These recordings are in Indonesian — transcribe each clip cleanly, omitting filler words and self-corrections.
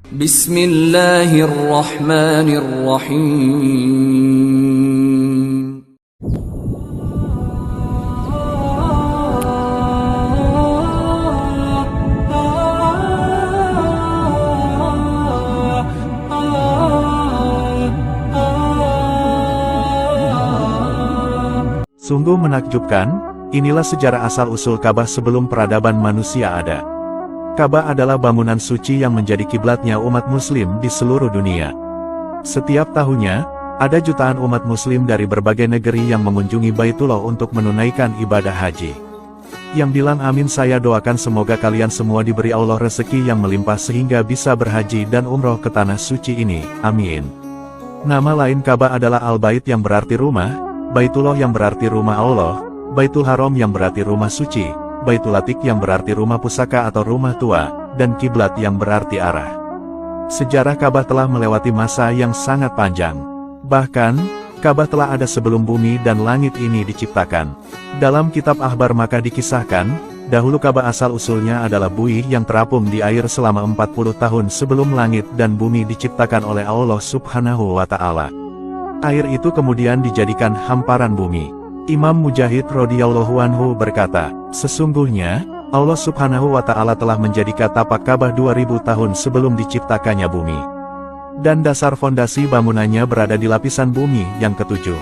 Bismillahirrahmanirrahim. Sungguh menakjubkan, inilah sejarah asal-usul Ka'bah sebelum peradaban manusia ada. Ka'bah adalah bangunan suci yang menjadi kiblatnya umat muslim di seluruh dunia. Setiap tahunnya, ada jutaan umat muslim dari berbagai negeri yang mengunjungi Baitullah untuk menunaikan ibadah haji. Yang bilang amin saya doakan semoga kalian semua diberi Allah rezeki yang melimpah sehingga bisa berhaji dan umroh ke tanah suci ini, amin. Nama lain Ka'bah adalah Al-Bait yang berarti rumah, Baitullah yang berarti rumah Allah, Baitul Haram yang berarti rumah suci, Baitul Atiq yang berarti rumah pusaka atau rumah tua, dan kiblat yang berarti arah. Sejarah Ka'bah telah melewati masa yang sangat panjang. Bahkan, Ka'bah telah ada sebelum bumi dan langit ini diciptakan. Dalam kitab Akhbar Makkah dikisahkan, dahulu Ka'bah asal-usulnya adalah buih yang terapung di air selama 40 tahun sebelum langit dan bumi diciptakan oleh Allah Subhanahu wa Ta'ala. Air itu kemudian dijadikan hamparan bumi. Imam Mujahid radhiyallahu anhu berkata, sesungguhnya, Allah Subhanahu wa Ta'ala telah menjadikan tapak Ka'bah 2000 tahun sebelum diciptakannya bumi. Dan dasar fondasi bangunannya berada di lapisan bumi yang ketujuh.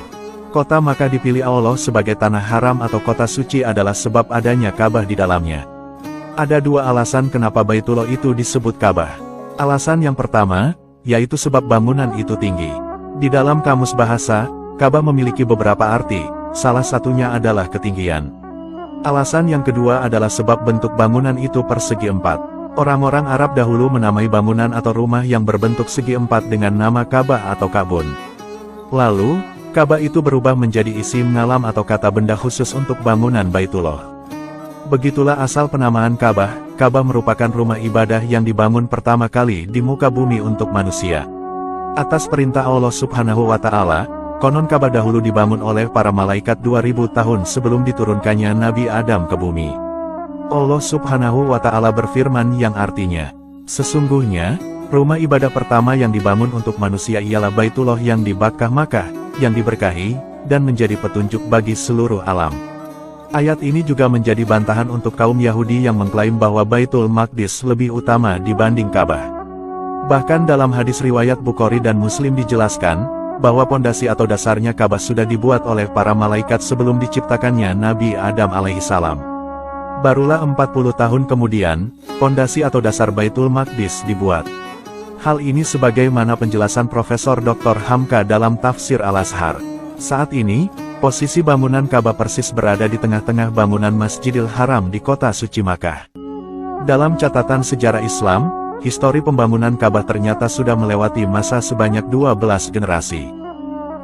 Kota Makkah dipilih Allah sebagai tanah haram atau kota suci adalah sebab adanya Ka'bah di dalamnya. Ada dua alasan kenapa Baitullah itu disebut Ka'bah. Alasan yang pertama, yaitu sebab bangunan itu tinggi. Di dalam kamus bahasa, Ka'bah memiliki beberapa arti, salah satunya adalah ketinggian. Alasan yang kedua adalah sebab bentuk bangunan itu persegi empat. Orang-orang Arab dahulu menamai bangunan atau rumah yang berbentuk segi empat dengan nama Ka'bah atau Ka'bun. Lalu, Ka'bah itu berubah menjadi isim ngalam atau kata benda khusus untuk bangunan Baitullah. Begitulah asal penamaan Ka'bah. Ka'bah merupakan rumah ibadah yang dibangun pertama kali di muka bumi untuk manusia. Atas perintah Allah Subhanahu wa Ta'ala, konon Ka'bah dahulu dibangun oleh para malaikat 2000 tahun sebelum diturunkannya Nabi Adam ke bumi. Allah Subhanahu wa Ta'ala berfirman yang artinya, sesungguhnya, rumah ibadah pertama yang dibangun untuk manusia ialah Baitullah yang di Makkah, yang diberkahi, dan menjadi petunjuk bagi seluruh alam. Ayat ini juga menjadi bantahan untuk kaum Yahudi yang mengklaim bahwa Baitul Maqdis lebih utama dibanding Ka'bah. Bahkan dalam hadis riwayat Bukhari dan Muslim dijelaskan, bahwa pondasi atau dasarnya Ka'bah sudah dibuat oleh para malaikat sebelum diciptakannya Nabi Adam alaihissalam. Barulah 40 tahun kemudian, pondasi atau dasar Baitul Maqdis dibuat. Hal ini sebagaimana penjelasan Profesor Dr. Hamka dalam Tafsir Al-Azhar. Saat ini, posisi bangunan Ka'bah persis berada di tengah-tengah bangunan Masjidil Haram di kota suci Makkah. Dalam catatan sejarah Islam, histori pembangunan Ka'bah ternyata sudah melewati masa sebanyak 12 generasi.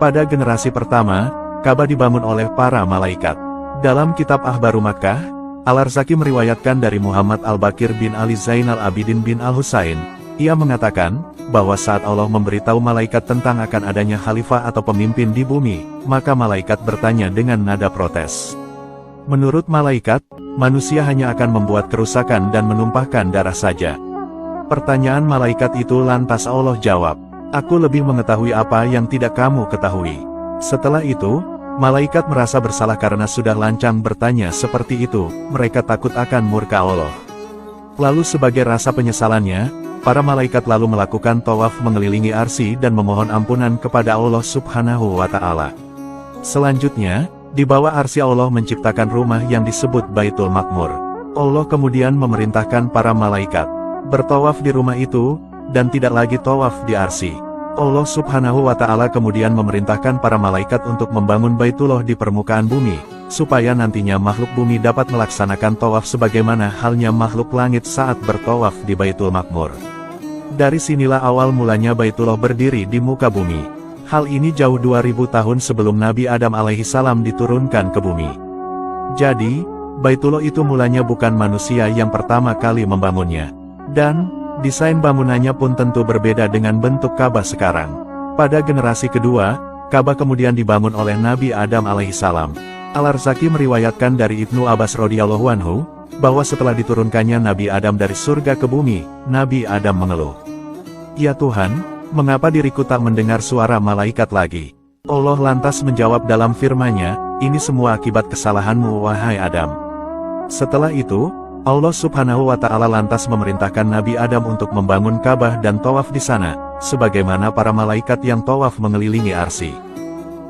Pada generasi pertama, Ka'bah dibangun oleh para malaikat. Dalam kitab Akhbar Makkah, Al-Arzaki meriwayatkan dari Muhammad Al-Bakir bin Ali Zainal Abidin bin Al-Husain, ia mengatakan, bahwa saat Allah memberitahu malaikat tentang akan adanya khalifah atau pemimpin di bumi, maka malaikat bertanya dengan nada protes. Menurut malaikat, manusia hanya akan membuat kerusakan dan menumpahkan darah saja. Pertanyaan malaikat itu lantas Allah jawab, aku lebih mengetahui apa yang tidak kamu ketahui. Setelah itu, malaikat merasa bersalah karena sudah lancang bertanya seperti itu, mereka takut akan murka Allah. Lalu sebagai rasa penyesalannya, para malaikat lalu melakukan tawaf mengelilingi arsy dan memohon ampunan kepada Allah Subhanahu wa Ta'ala. Selanjutnya, di bawah arsy Allah menciptakan rumah yang disebut Baitul Ma'mur. Allah kemudian memerintahkan para malaikat bertawaf di rumah itu, dan tidak lagi tawaf di arsy. Allah Subhanahu wa Ta'ala kemudian memerintahkan para malaikat untuk membangun Baitullah di permukaan bumi, supaya nantinya makhluk bumi dapat melaksanakan tawaf sebagaimana halnya makhluk langit saat bertawaf di Baitul Ma'mur. Dari sinilah awal mulanya Baitullah berdiri di muka bumi. Hal ini jauh 2000 tahun sebelum Nabi Adam alaihissalam diturunkan ke bumi. Jadi, Baitullah itu mulanya bukan manusia yang pertama kali membangunnya. Dan, desain bangunannya pun tentu berbeda dengan bentuk Ka'bah sekarang. Pada generasi kedua, Ka'bah kemudian dibangun oleh Nabi Adam alaihissalam. Al-Arzaki meriwayatkan dari Ibnu Abbas radhiyallahu anhu, bahwa setelah diturunkannya Nabi Adam dari surga ke bumi, Nabi Adam mengeluh. "Ya Tuhan, mengapa diriku tak mendengar suara malaikat lagi?" Allah lantas menjawab dalam firman-Nya, "Ini semua akibat kesalahanmu wahai Adam." Setelah itu, Allah Subhanahu wa Ta'ala lantas memerintahkan Nabi Adam untuk membangun Ka'bah dan tawaf di sana, sebagaimana para malaikat yang tawaf mengelilingi arsy.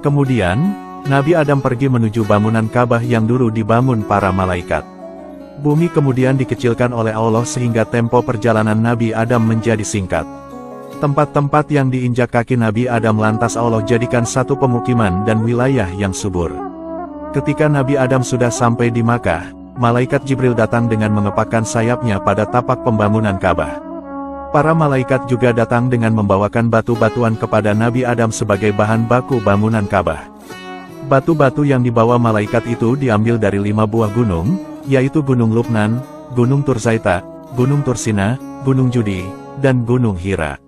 Kemudian, Nabi Adam pergi menuju bangunan Ka'bah yang dulu dibangun para malaikat. Bumi kemudian dikecilkan oleh Allah sehingga tempo perjalanan Nabi Adam menjadi singkat. Tempat-tempat yang diinjak kaki Nabi Adam lantas Allah jadikan satu pemukiman dan wilayah yang subur. Ketika Nabi Adam sudah sampai di Makkah, malaikat Jibril datang dengan mengepakkan sayapnya pada tapak pembangunan Ka'bah. Para malaikat juga datang dengan membawakan batu-batuan kepada Nabi Adam sebagai bahan baku bangunan Ka'bah. Batu-batu yang dibawa malaikat itu diambil dari 5 buah gunung, yaitu Gunung Lubnan, Gunung Turzaita, Gunung Tursina, Gunung Judi, dan Gunung Hira.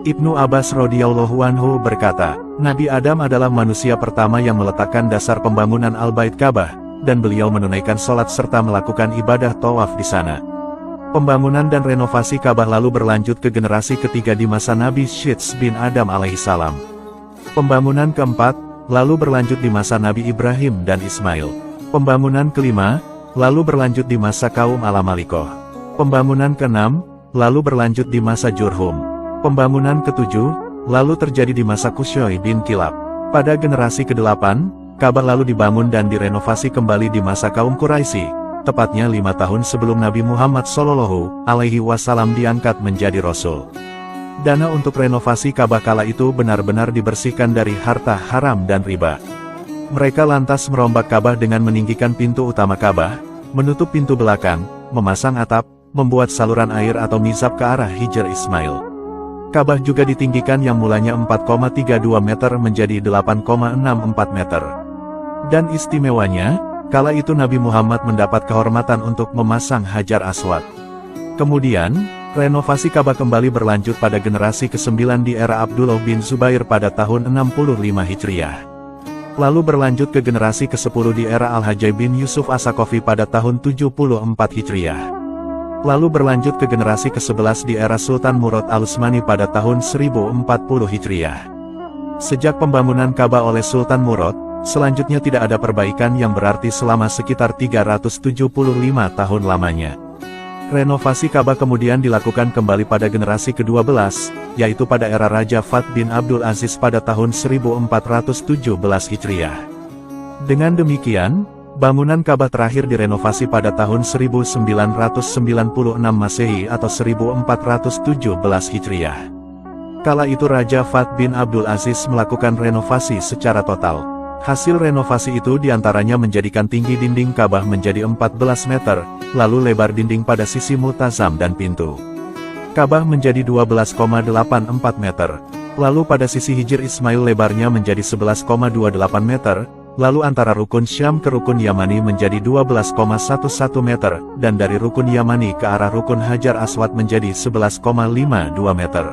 Ibnu Abbas radhiyallahu anhu berkata, Nabi Adam adalah manusia pertama yang meletakkan dasar pembangunan Al-Bait Ka'bah, dan beliau menunaikan sholat serta melakukan ibadah tawaf di sana. Pembangunan dan renovasi Ka'bah lalu berlanjut ke generasi ketiga di masa Nabi Syits bin Adam alaihissalam. Pembangunan keempat, lalu berlanjut di masa Nabi Ibrahim dan Ismail. Pembangunan kelima, lalu berlanjut di masa kaum Al-Amalikoh. Pembangunan keenam, lalu berlanjut di masa Jurhum. Pembangunan ketujuh, lalu terjadi di masa Kushoy bin Kilab. Pada generasi kedelapan, Ka'bah lalu dibangun dan direnovasi kembali di masa kaum Quraisy. Tepatnya 5 tahun sebelum Nabi Muhammad SAW diangkat menjadi Rasul. Dana untuk renovasi Ka'bah kala itu benar-benar dibersihkan dari harta haram dan riba. Mereka lantas merombak Ka'bah dengan meninggikan pintu utama Ka'bah, menutup pintu belakang, memasang atap, membuat saluran air atau mizab ke arah Hijr Ismail. Ka'bah juga ditinggikan yang mulanya 4,32 meter menjadi 8,64 meter. Dan istimewanya, kala itu Nabi Muhammad mendapat kehormatan untuk memasang Hajar Aswad. Kemudian, renovasi Ka'bah kembali berlanjut pada generasi ke-9 di era Abdullah bin Zubair pada tahun 65 Hijriah. Lalu berlanjut ke generasi ke-10 di era Al-Hajjaj bin Yusuf As-Saqafi pada tahun 74 Hijriah. Lalu berlanjut ke generasi ke-11 di era Sultan Murad Al-Utsmani pada tahun 1040 Hijriah. Sejak pembangunan Ka'bah oleh Sultan Murad, selanjutnya tidak ada perbaikan yang berarti selama sekitar 375 tahun lamanya. Renovasi Ka'bah kemudian dilakukan kembali pada generasi ke-12, yaitu pada era Raja Fahd bin Abdul Aziz pada tahun 1417 Hijriah. Dengan demikian, bangunan Ka'bah terakhir direnovasi pada tahun 1996 Masehi atau 1417 Hijriah. Kala itu Raja Fahd bin Abdul Aziz melakukan renovasi secara total. Hasil renovasi itu diantaranya menjadikan tinggi dinding Ka'bah menjadi 14 meter, lalu lebar dinding pada sisi multazam dan pintu Ka'bah menjadi 12,84 meter, lalu pada sisi Hijr Ismail lebarnya menjadi 11,28 meter, lalu antara rukun Syam ke rukun Yamani menjadi 12,11 meter, dan dari rukun Yamani ke arah rukun Hajar Aswad menjadi 11,52 meter.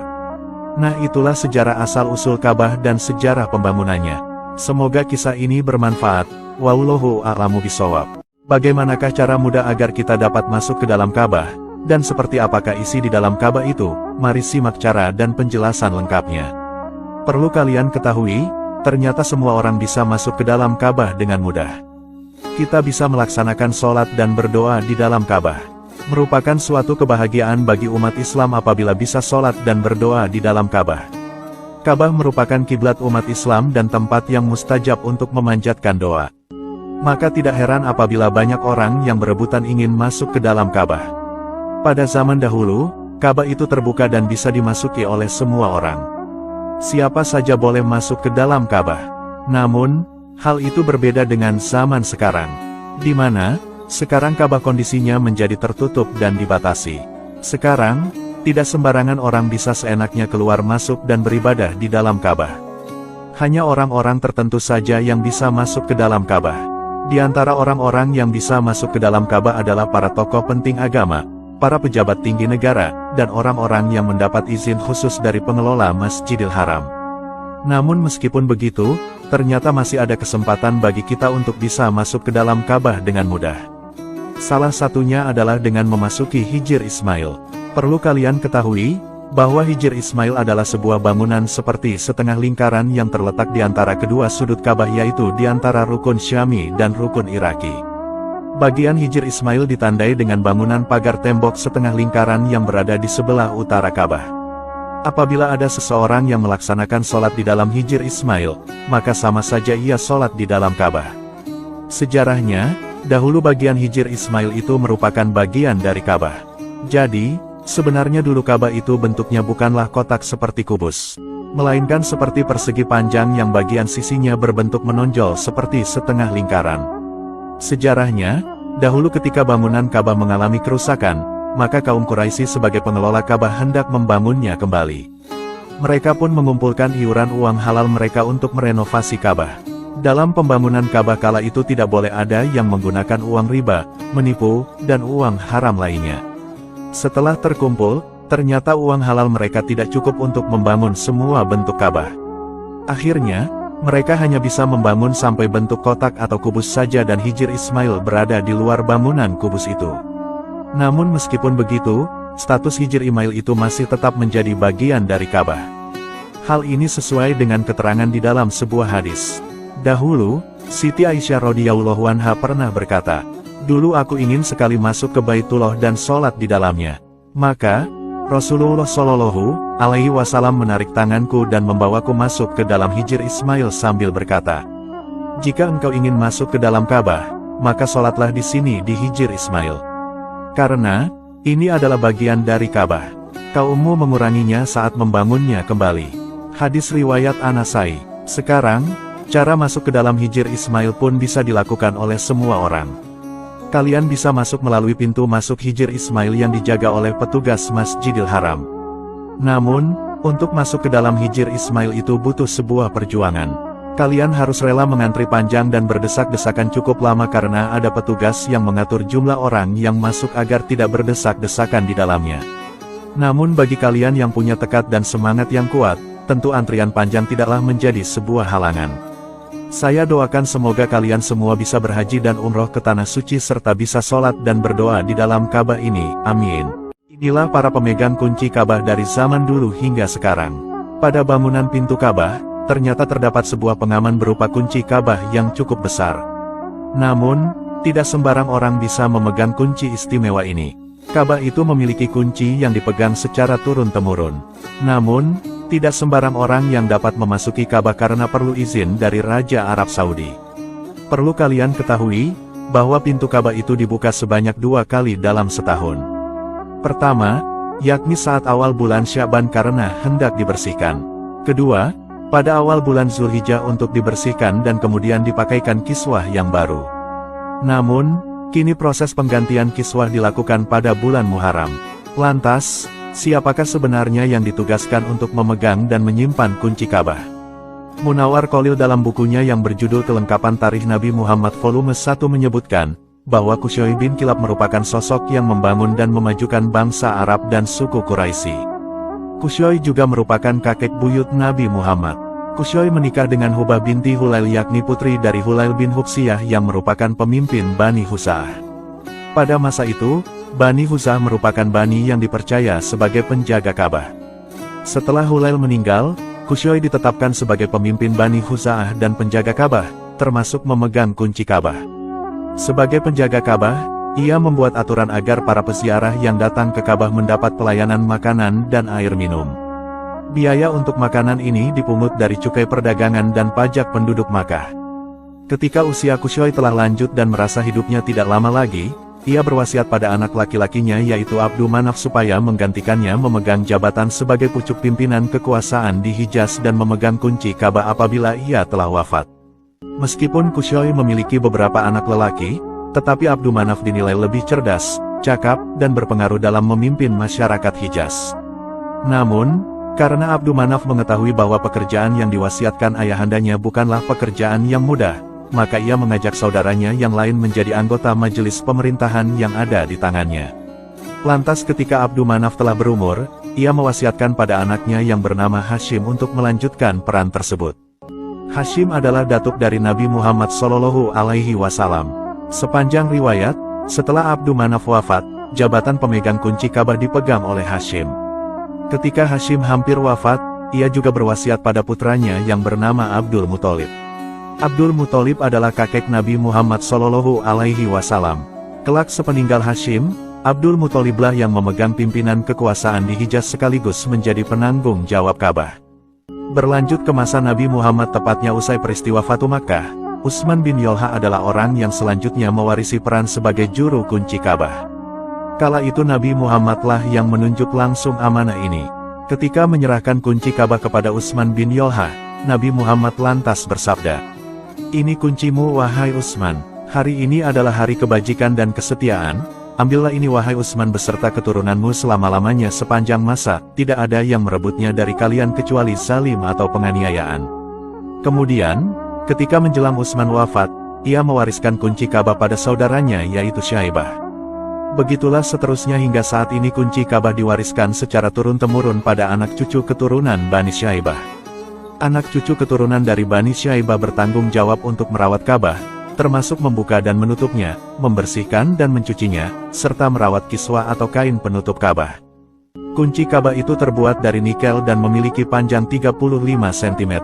Nah, itulah sejarah asal-usul Ka'bah dan sejarah pembangunannya. Semoga kisah ini bermanfaat. Wallahu a'lamu bishawab. Bagaimanakah cara mudah agar kita dapat masuk ke dalam Ka'bah? Dan seperti apakah isi di dalam Ka'bah itu? Mari simak cara dan penjelasan lengkapnya. Perlu kalian ketahui, ternyata semua orang bisa masuk ke dalam Ka'bah dengan mudah. Kita bisa melaksanakan sholat dan berdoa di dalam Ka'bah. Merupakan suatu kebahagiaan bagi umat Islam apabila bisa sholat dan berdoa di dalam Ka'bah. Ka'bah merupakan kiblat umat Islam dan tempat yang mustajab untuk memanjatkan doa. Maka tidak heran apabila banyak orang yang berebutan ingin masuk ke dalam Ka'bah. Pada zaman dahulu, Ka'bah itu terbuka dan bisa dimasuki oleh semua orang. Siapa saja boleh masuk ke dalam Ka'bah. Namun, hal itu berbeda dengan zaman sekarang, di mana sekarang Ka'bah kondisinya menjadi tertutup dan dibatasi. Sekarang, tidak sembarangan orang bisa seenaknya keluar masuk dan beribadah di dalam Ka'bah. Hanya orang-orang tertentu saja yang bisa masuk ke dalam Ka'bah. Di antara orang-orang yang bisa masuk ke dalam Ka'bah adalah para tokoh penting agama, para pejabat tinggi negara, dan orang-orang yang mendapat izin khusus dari pengelola Masjidil Haram. Namun meskipun begitu, ternyata masih ada kesempatan bagi kita untuk bisa masuk ke dalam Ka'bah dengan mudah. Salah satunya adalah dengan memasuki Hijr Ismail. Perlu kalian ketahui, bahwa Hijr Ismail adalah sebuah bangunan seperti setengah lingkaran yang terletak di antara kedua sudut Ka'bah, yaitu di antara rukun Syami dan rukun Iraki. Bagian Hijr Ismail ditandai dengan bangunan pagar tembok setengah lingkaran yang berada di sebelah utara Ka'bah. Apabila ada seseorang yang melaksanakan sholat di dalam Hijr Ismail, maka sama saja ia sholat di dalam Ka'bah. Sejarahnya, dahulu bagian Hijr Ismail itu merupakan bagian dari Ka'bah. Jadi, sebenarnya dulu Ka'bah itu bentuknya bukanlah kotak seperti kubus, melainkan seperti persegi panjang yang bagian sisinya berbentuk menonjol seperti setengah lingkaran. Sejarahnya, dahulu ketika bangunan Ka'bah mengalami kerusakan, maka kaum Quraisy sebagai pengelola Ka'bah hendak membangunnya kembali. Mereka pun mengumpulkan iuran uang halal mereka untuk merenovasi Ka'bah. Dalam pembangunan Ka'bah kala itu tidak boleh ada yang menggunakan uang riba, menipu, dan uang haram lainnya. Setelah terkumpul, ternyata uang halal mereka tidak cukup untuk membangun semua bentuk Ka'bah. Akhirnya, mereka hanya bisa membangun sampai bentuk kotak atau kubus saja dan Hijr Ismail berada di luar bangunan kubus itu. Namun meskipun begitu, status Hijr Ismail itu masih tetap menjadi bagian dari Ka'bah. Hal ini sesuai dengan keterangan di dalam sebuah hadis. Dahulu, Siti Aisyah radhiyallahu anha pernah berkata, "Dulu aku ingin sekali masuk ke Baitullah dan sholat di dalamnya. Maka, Rasulullah Shallallahu Alaihi Wasallam menarik tanganku dan membawaku masuk ke dalam Hijr Ismail sambil berkata, 'Jika engkau ingin masuk ke dalam Ka'bah, maka sholatlah di sini di Hijr Ismail. Karena, ini adalah bagian dari Ka'bah. Kaummu menguranginya saat membangunnya kembali.'" Hadis riwayat An-Nasai. Sekarang, cara masuk ke dalam Hijr Ismail pun bisa dilakukan oleh semua orang. Kalian bisa masuk melalui pintu masuk Hijr Ismail yang dijaga oleh petugas Masjidil Haram. Namun, untuk masuk ke dalam Hijr Ismail itu butuh sebuah perjuangan. Kalian harus rela mengantri panjang dan berdesak-desakan cukup lama karena ada petugas yang mengatur jumlah orang yang masuk agar tidak berdesak-desakan di dalamnya. Namun bagi kalian yang punya tekad dan semangat yang kuat, tentu antrian panjang tidaklah menjadi sebuah halangan. Saya doakan semoga kalian semua bisa berhaji dan umroh ke Tanah Suci serta bisa sholat dan berdoa di dalam Ka'bah ini, amin. Inilah para pemegang kunci Ka'bah dari zaman dulu hingga sekarang. Pada bangunan pintu Ka'bah, ternyata terdapat sebuah pengaman berupa kunci Ka'bah yang cukup besar. Namun, tidak sembarang orang bisa memegang kunci istimewa ini. Ka'bah itu memiliki kunci yang dipegang secara turun-temurun. Namun, tidak sembarang orang yang dapat memasuki Ka'bah karena perlu izin dari Raja Arab Saudi. Perlu kalian ketahui, bahwa pintu Ka'bah itu dibuka sebanyak 2 kali dalam setahun. Pertama, yakni saat awal bulan Sya'ban karena hendak dibersihkan. Kedua, pada awal bulan Zulhijjah untuk dibersihkan dan kemudian dipakaikan kiswah yang baru. Namun, kini proses penggantian kiswah dilakukan pada bulan Muharram. Lantas, siapakah sebenarnya yang ditugaskan untuk memegang dan menyimpan kunci Ka'bah? Munawar Khalil dalam bukunya yang berjudul Kelengkapan Tarikh Nabi Muhammad Volume 1 menyebutkan, bahwa Qusay bin Kilab merupakan sosok yang membangun dan memajukan bangsa Arab dan suku Quraisy. Qusay juga merupakan kakek buyut Nabi Muhammad. Qusay menikah dengan Hubah binti Hulail yakni putri dari Hulail bin Hubsiyah yang merupakan pemimpin Bani Huza'ah. Pada masa itu, Bani Huza'ah merupakan Bani yang dipercaya sebagai penjaga Ka'bah. Setelah Hulail meninggal, Qusay ditetapkan sebagai pemimpin Bani Huza'ah dan penjaga Ka'bah, termasuk memegang kunci Ka'bah. Sebagai penjaga Ka'bah, ia membuat aturan agar para peziarah yang datang ke Ka'bah mendapat pelayanan makanan dan air minum. Biaya untuk makanan ini dipungut dari cukai perdagangan dan pajak penduduk Makkah. Ketika usia Qusay telah lanjut dan merasa hidupnya tidak lama lagi, ia berwasiat pada anak laki-lakinya yaitu Abdul Manaf supaya menggantikannya memegang jabatan sebagai pucuk pimpinan kekuasaan di Hijaz dan memegang kunci Ka'bah apabila ia telah wafat. Meskipun Qusay memiliki beberapa anak lelaki, tetapi Abdul Manaf dinilai lebih cerdas, cakap, dan berpengaruh dalam memimpin masyarakat Hijaz. Namun, karena Abdul Manaf mengetahui bahwa pekerjaan yang diwasiatkan ayahandanya bukanlah pekerjaan yang mudah, maka ia mengajak saudaranya yang lain menjadi anggota majelis pemerintahan yang ada di tangannya. Lantas ketika Abdul Manaf telah berumur, ia mewasiatkan pada anaknya yang bernama Hashim untuk melanjutkan peran tersebut. Hashim adalah datuk dari Nabi Muhammad Shallallahu Alaihi Wasallam. Sepanjang riwayat, setelah Abdul Manaf wafat, jabatan pemegang kunci Ka'bah dipegang oleh Hashim. Ketika Hashim hampir wafat, ia juga berwasiat pada putranya yang bernama Abdul Muthalib. Abdul Muthalib adalah kakek Nabi Muhammad Shallallahu Alaihi Wasallam. Kelak sepeninggal Hashim, Abdul Muthaliblah yang memegang pimpinan kekuasaan di Hijaz sekaligus menjadi penanggung jawab Ka'bah. Berlanjut ke masa Nabi Muhammad, tepatnya usai peristiwa Fatu Makkah, Utsman bin Yolha adalah orang yang selanjutnya mewarisi peran sebagai juru kunci Ka'bah. Kala itu Nabi Muhammadlah yang menunjuk langsung amanah ini. Ketika menyerahkan kunci Ka'bah kepada Utsman bin Yolha, Nabi Muhammad lantas bersabda, "Ini kuncimu wahai Utsman, hari ini adalah hari kebajikan dan kesetiaan, ambillah ini wahai Utsman beserta keturunanmu selama-lamanya sepanjang masa, tidak ada yang merebutnya dari kalian kecuali zalim atau penganiayaan." Kemudian, ketika menjelang Utsman wafat, ia mewariskan kunci Ka'bah pada saudaranya yaitu Syaibah. Begitulah seterusnya hingga saat ini kunci Ka'bah diwariskan secara turun-temurun pada anak cucu keturunan Bani Syaibah. Anak cucu keturunan dari Bani Syaibah bertanggung jawab untuk merawat Ka'bah, termasuk membuka dan menutupnya, membersihkan dan mencucinya, serta merawat kiswah atau kain penutup Ka'bah. Kunci Ka'bah itu terbuat dari nikel dan memiliki panjang 35 cm.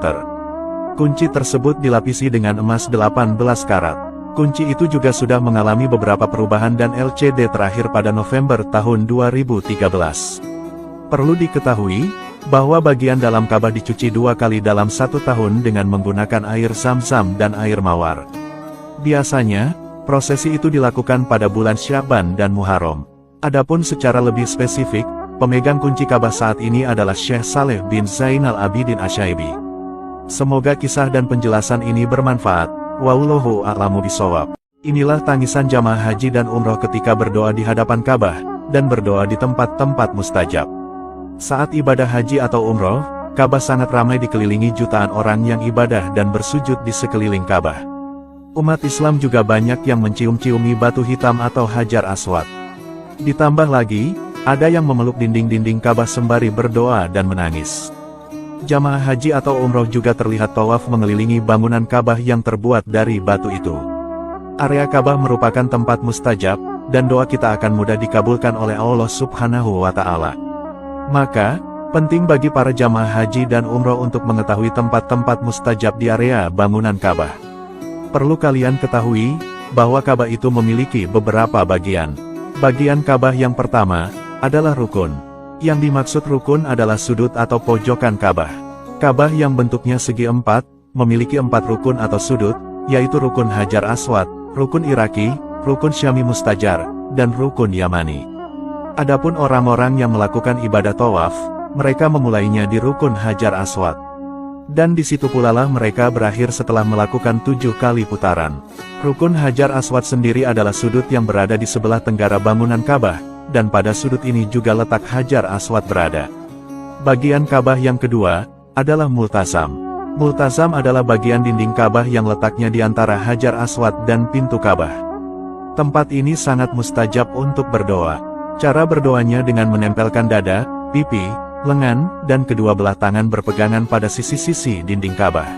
Kunci tersebut dilapisi dengan emas 18 karat. Kunci itu juga sudah mengalami beberapa perubahan dan LCD terakhir pada November tahun 2013. Perlu diketahui, bahwa bagian dalam Ka'bah dicuci 2 kali dalam 1 tahun dengan menggunakan air zam-zam dan air mawar. Biasanya, prosesi itu dilakukan pada bulan Sya'ban dan Muharram. Adapun secara lebih spesifik, pemegang kunci Ka'bah saat ini adalah Syekh Saleh bin Zainal Abidin Asy'aibi. Semoga kisah dan penjelasan ini bermanfaat. Wallahu a'lamu bishawab. Inilah tangisan jamaah haji dan umroh ketika berdoa di hadapan Ka'bah, dan berdoa di tempat-tempat mustajab. Saat ibadah haji atau umroh, Ka'bah sangat ramai dikelilingi jutaan orang yang ibadah dan bersujud di sekeliling Ka'bah. Umat Islam juga banyak yang mencium-ciumi batu hitam atau Hajar Aswad. Ditambah lagi, ada yang memeluk dinding-dinding Ka'bah sembari berdoa dan menangis. Jamaah haji atau umroh juga terlihat tawaf mengelilingi bangunan Ka'bah yang terbuat dari batu itu. Area Ka'bah merupakan tempat mustajab, dan doa kita akan mudah dikabulkan oleh Allah Subhanahu wa Ta'ala. Maka, penting bagi para jamaah haji dan umroh untuk mengetahui tempat-tempat mustajab di area bangunan Ka'bah. Perlu kalian ketahui, bahwa Ka'bah itu memiliki beberapa bagian. Bagian Ka'bah yang pertama adalah rukun. Yang dimaksud rukun adalah sudut atau pojokan Ka'bah. Ka'bah yang bentuknya segi 4, memiliki 4 rukun atau sudut, yaitu rukun Hajar Aswad, rukun Iraki, rukun Syami Mustajar, dan rukun Yamani. Adapun orang-orang yang melakukan ibadah tawaf, mereka memulainya di rukun Hajar Aswad. Dan di situ pula lah mereka berakhir setelah melakukan 7 kali putaran. Rukun Hajar Aswad sendiri adalah sudut yang berada di sebelah tenggara bangunan Ka'bah, dan pada sudut ini juga letak Hajar Aswad berada. Bagian Ka'bah yang kedua adalah Multazam. Multazam adalah bagian dinding Ka'bah yang letaknya di antara Hajar Aswad dan pintu Ka'bah. Tempat ini sangat mustajab untuk berdoa. Cara berdoanya dengan menempelkan dada, pipi, lengan, dan kedua belah tangan berpegangan pada sisi-sisi dinding Ka'bah.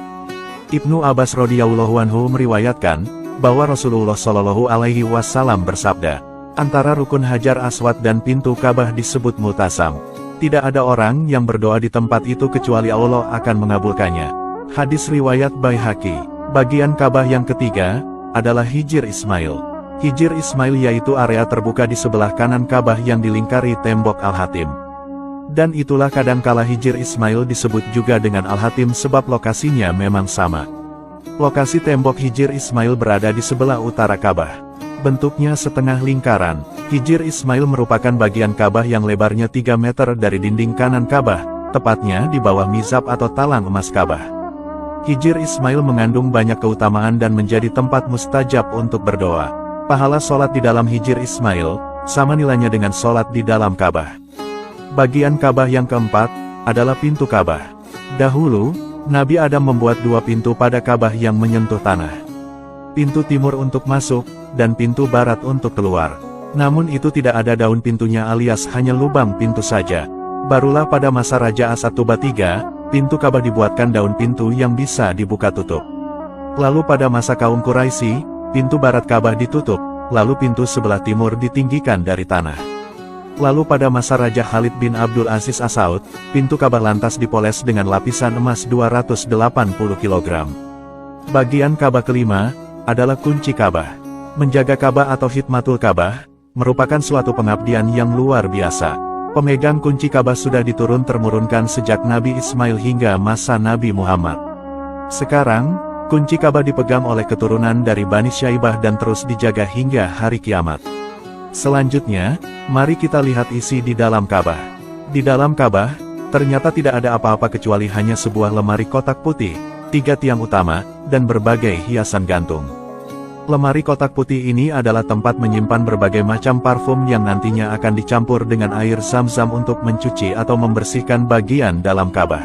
Ibnu Abbas radhiyallahu anhu meriwayatkan bahwa Rasulullah Shallallahu Alaihi Wasallam bersabda, antara rukun Hajar Aswad dan pintu Ka'bah disebut Multazam. Tidak ada orang yang berdoa di tempat itu kecuali Allah akan mengabulkannya. Hadis riwayat Baihaqi. Bagian Ka'bah yang ketiga adalah Hijr Ismail. Hijr Ismail yaitu area terbuka di sebelah kanan Ka'bah yang dilingkari tembok Al-Hatim. Dan itulah kadangkala Hijr Ismail disebut juga dengan Al-Hatim sebab lokasinya memang sama. Lokasi tembok Hijr Ismail berada di sebelah utara Ka'bah. Bentuknya setengah lingkaran. Hijr Ismail merupakan bagian Ka'bah yang lebarnya 3 meter dari dinding kanan Ka'bah, tepatnya di bawah mizab atau talang emas Ka'bah. Hijr Ismail mengandung banyak keutamaan dan menjadi tempat mustajab untuk berdoa. Pahala sholat di dalam Hijr Ismail, sama nilainya dengan sholat di dalam Ka'bah. Bagian Ka'bah yang keempat, adalah pintu Ka'bah. Dahulu, Nabi Adam membuat 2 pintu pada Ka'bah yang menyentuh tanah. Pintu timur untuk masuk, dan pintu barat untuk keluar. Namun itu tidak ada daun pintunya alias hanya lubang pintu saja. Barulah pada masa Raja As-Satuba III, pintu Ka'bah dibuatkan daun pintu yang bisa dibuka tutup. Lalu pada masa kaum Quraisy, pintu barat Ka'bah ditutup, lalu pintu sebelah timur ditinggikan dari tanah. Lalu pada masa Raja Khalid bin Abdul Aziz As-Saud, pintu Ka'bah lantas dipoles dengan lapisan emas 280 kg. Bagian Ka'bah kelima adalah kunci Ka'bah. Menjaga Ka'bah atau khidmatul Ka'bah merupakan suatu pengabdian yang luar biasa. Pemegang kunci Ka'bah sudah diturun-temurunkan sejak Nabi Ismail hingga masa Nabi Muhammad. Sekarang, kunci Ka'bah dipegang oleh keturunan dari Bani Syaibah dan terus dijaga hingga hari kiamat. Selanjutnya, mari kita lihat isi di dalam Ka'bah. Di dalam Ka'bah, ternyata tidak ada apa-apa kecuali hanya sebuah lemari kotak putih, 3 tiang utama, dan berbagai hiasan gantung. Lemari kotak putih ini adalah tempat menyimpan berbagai macam parfum yang nantinya akan dicampur dengan air zam-zam untuk mencuci atau membersihkan bagian dalam Ka'bah.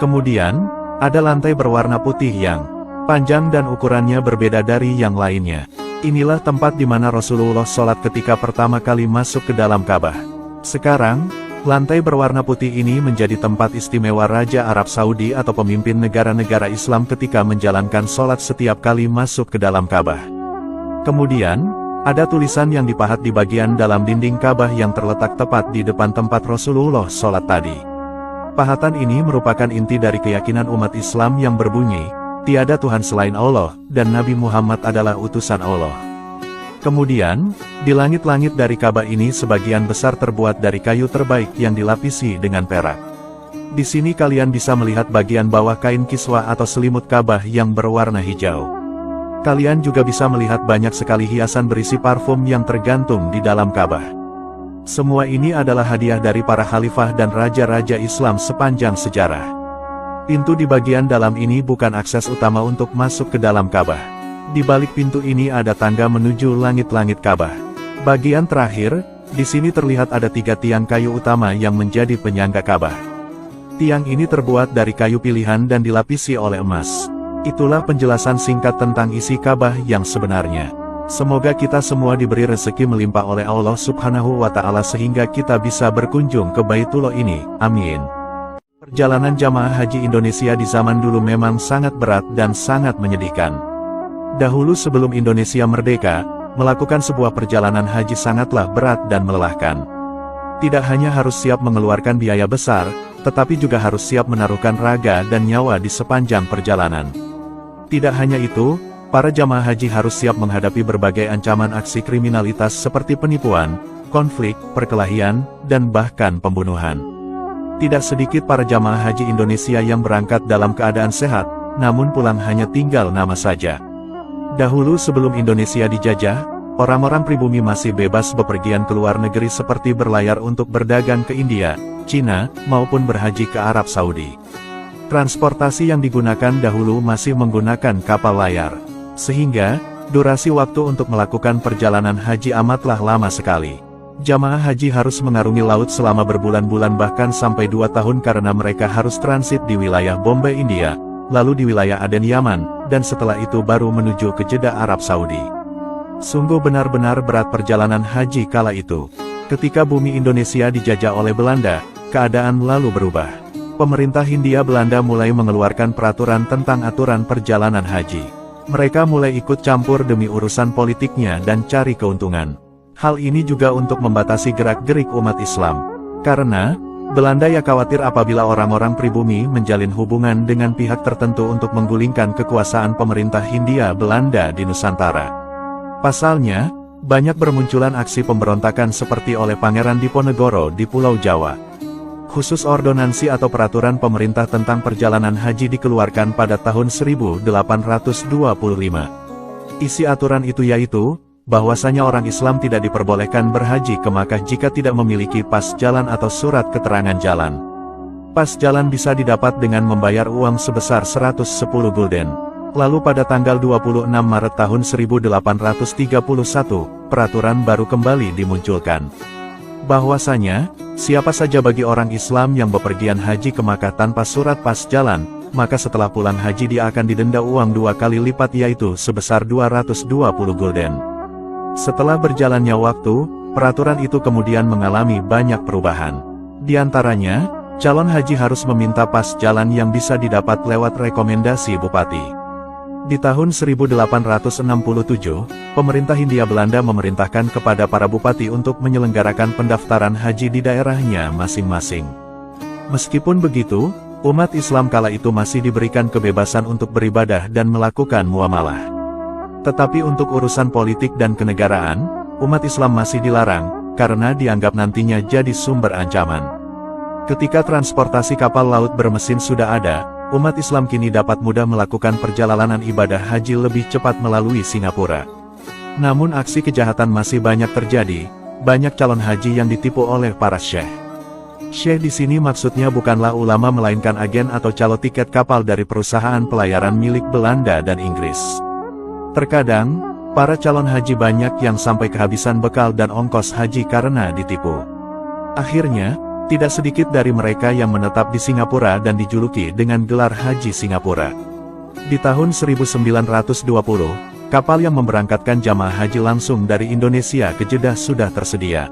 Kemudian, ada lantai berwarna putih yang panjang dan ukurannya berbeda dari yang lainnya. Inilah tempat di mana Rasulullah sholat ketika pertama kali masuk ke dalam Ka'bah. Sekarang, lantai berwarna putih ini menjadi tempat istimewa Raja Arab Saudi atau pemimpin negara-negara Islam ketika menjalankan sholat setiap kali masuk ke dalam Ka'bah. Kemudian, ada tulisan yang dipahat di bagian dalam dinding Ka'bah yang terletak tepat di depan tempat Rasulullah sholat tadi. Pahatan ini merupakan inti dari keyakinan umat Islam yang berbunyi, tiada Tuhan selain Allah, dan Nabi Muhammad adalah utusan Allah. Kemudian, di langit-langit dari Ka'bah ini sebagian besar terbuat dari kayu terbaik yang dilapisi dengan perak. Di sini kalian bisa melihat bagian bawah kain kiswah atau selimut Ka'bah yang berwarna hijau. Kalian juga bisa melihat banyak sekali hiasan berisi parfum yang tergantung di dalam Ka'bah. Semua ini adalah hadiah dari para khalifah dan raja-raja Islam sepanjang sejarah. Pintu di bagian dalam ini bukan akses utama untuk masuk ke dalam Ka'bah. Di balik pintu ini ada tangga menuju langit-langit Ka'bah. Bagian terakhir, di sini terlihat ada 3 tiang kayu utama yang menjadi penyangga Ka'bah. Tiang ini terbuat dari kayu pilihan dan dilapisi oleh emas. Itulah penjelasan singkat tentang isi Ka'bah yang sebenarnya. Semoga kita semua diberi rezeki melimpah oleh Allah Subhanahu wa Ta'ala sehingga kita bisa berkunjung ke Baitullah ini. Amin. Perjalanan jamaah haji Indonesia di zaman dulu memang sangat berat dan sangat menyedihkan. Dahulu sebelum Indonesia merdeka, melakukan sebuah perjalanan haji sangatlah berat dan melelahkan. Tidak hanya harus siap mengeluarkan biaya besar, tetapi juga harus siap menaruhkan raga dan nyawa di sepanjang perjalanan. Tidak hanya itu, para jamaah haji harus siap menghadapi berbagai ancaman aksi kriminalitas seperti penipuan, konflik, perkelahian, dan bahkan pembunuhan. Tidak sedikit para jamaah haji Indonesia yang berangkat dalam keadaan sehat, namun pulang hanya tinggal nama saja. Dahulu sebelum Indonesia dijajah, orang-orang pribumi masih bebas bepergian ke luar negeri seperti berlayar untuk berdagang ke India, Cina, maupun berhaji ke Arab Saudi. Transportasi yang digunakan dahulu masih menggunakan kapal layar, sehingga durasi waktu untuk melakukan perjalanan haji amatlah lama sekali. Jamaah haji harus mengarungi laut selama berbulan-bulan bahkan sampai 2 tahun karena mereka harus transit di wilayah Bombay, India, lalu di wilayah Aden, Yaman, dan setelah itu baru menuju ke Jeddah, Arab Saudi. Sungguh benar-benar berat perjalanan haji kala itu. Ketika bumi Indonesia dijajah oleh Belanda, keadaan lalu berubah. Pemerintah Hindia Belanda mulai mengeluarkan peraturan tentang aturan perjalanan haji. Mereka mulai ikut campur demi urusan politiknya dan cari keuntungan. Hal ini juga untuk membatasi gerak-gerik umat Islam. Karena, Belanda ya khawatir apabila orang-orang pribumi menjalin hubungan dengan pihak tertentu untuk menggulingkan kekuasaan pemerintah Hindia Belanda di Nusantara. Pasalnya, banyak bermunculan aksi pemberontakan seperti oleh Pangeran Diponegoro di Pulau Jawa. Khusus ordonansi atau peraturan pemerintah tentang perjalanan haji dikeluarkan pada tahun 1825. Isi aturan itu yaitu, bahwasanya orang Islam tidak diperbolehkan berhaji ke Makkah jika tidak memiliki pas jalan atau surat keterangan jalan. Pas jalan bisa didapat dengan membayar uang sebesar 110 gulden. Lalu pada tanggal 26 Maret tahun 1831, peraturan baru kembali dimunculkan. Bahwasanya, siapa saja bagi orang Islam yang bepergian haji ke Makkah tanpa surat pas jalan, maka setelah pulang haji dia akan didenda uang 2 kali lipat yaitu sebesar 220 gulden. Setelah berjalannya waktu, peraturan itu kemudian mengalami banyak perubahan. Di antaranya, calon haji harus meminta pas jalan yang bisa didapat lewat rekomendasi bupati. Di tahun 1867, pemerintah Hindia Belanda memerintahkan kepada para bupati untuk menyelenggarakan pendaftaran haji di daerahnya masing-masing. Meskipun begitu, umat Islam kala itu masih diberikan kebebasan untuk beribadah dan melakukan muamalah. Tetapi untuk urusan politik dan kenegaraan, umat Islam masih dilarang, karena dianggap nantinya jadi sumber ancaman. Ketika transportasi kapal laut bermesin sudah ada, umat Islam kini dapat mudah melakukan perjalanan ibadah haji lebih cepat melalui Singapura. Namun aksi kejahatan masih banyak terjadi, banyak calon haji yang ditipu oleh para syekh. Syekh di sini maksudnya bukanlah ulama melainkan agen atau calo tiket kapal dari perusahaan pelayaran milik Belanda dan Inggris. Terkadang, para calon haji banyak yang sampai kehabisan bekal dan ongkos haji karena ditipu. Akhirnya, tidak sedikit dari mereka yang menetap di Singapura dan dijuluki dengan gelar Haji Singapura. Di tahun 1920, kapal yang memberangkatkan jamaah haji langsung dari Indonesia ke Jeddah sudah tersedia.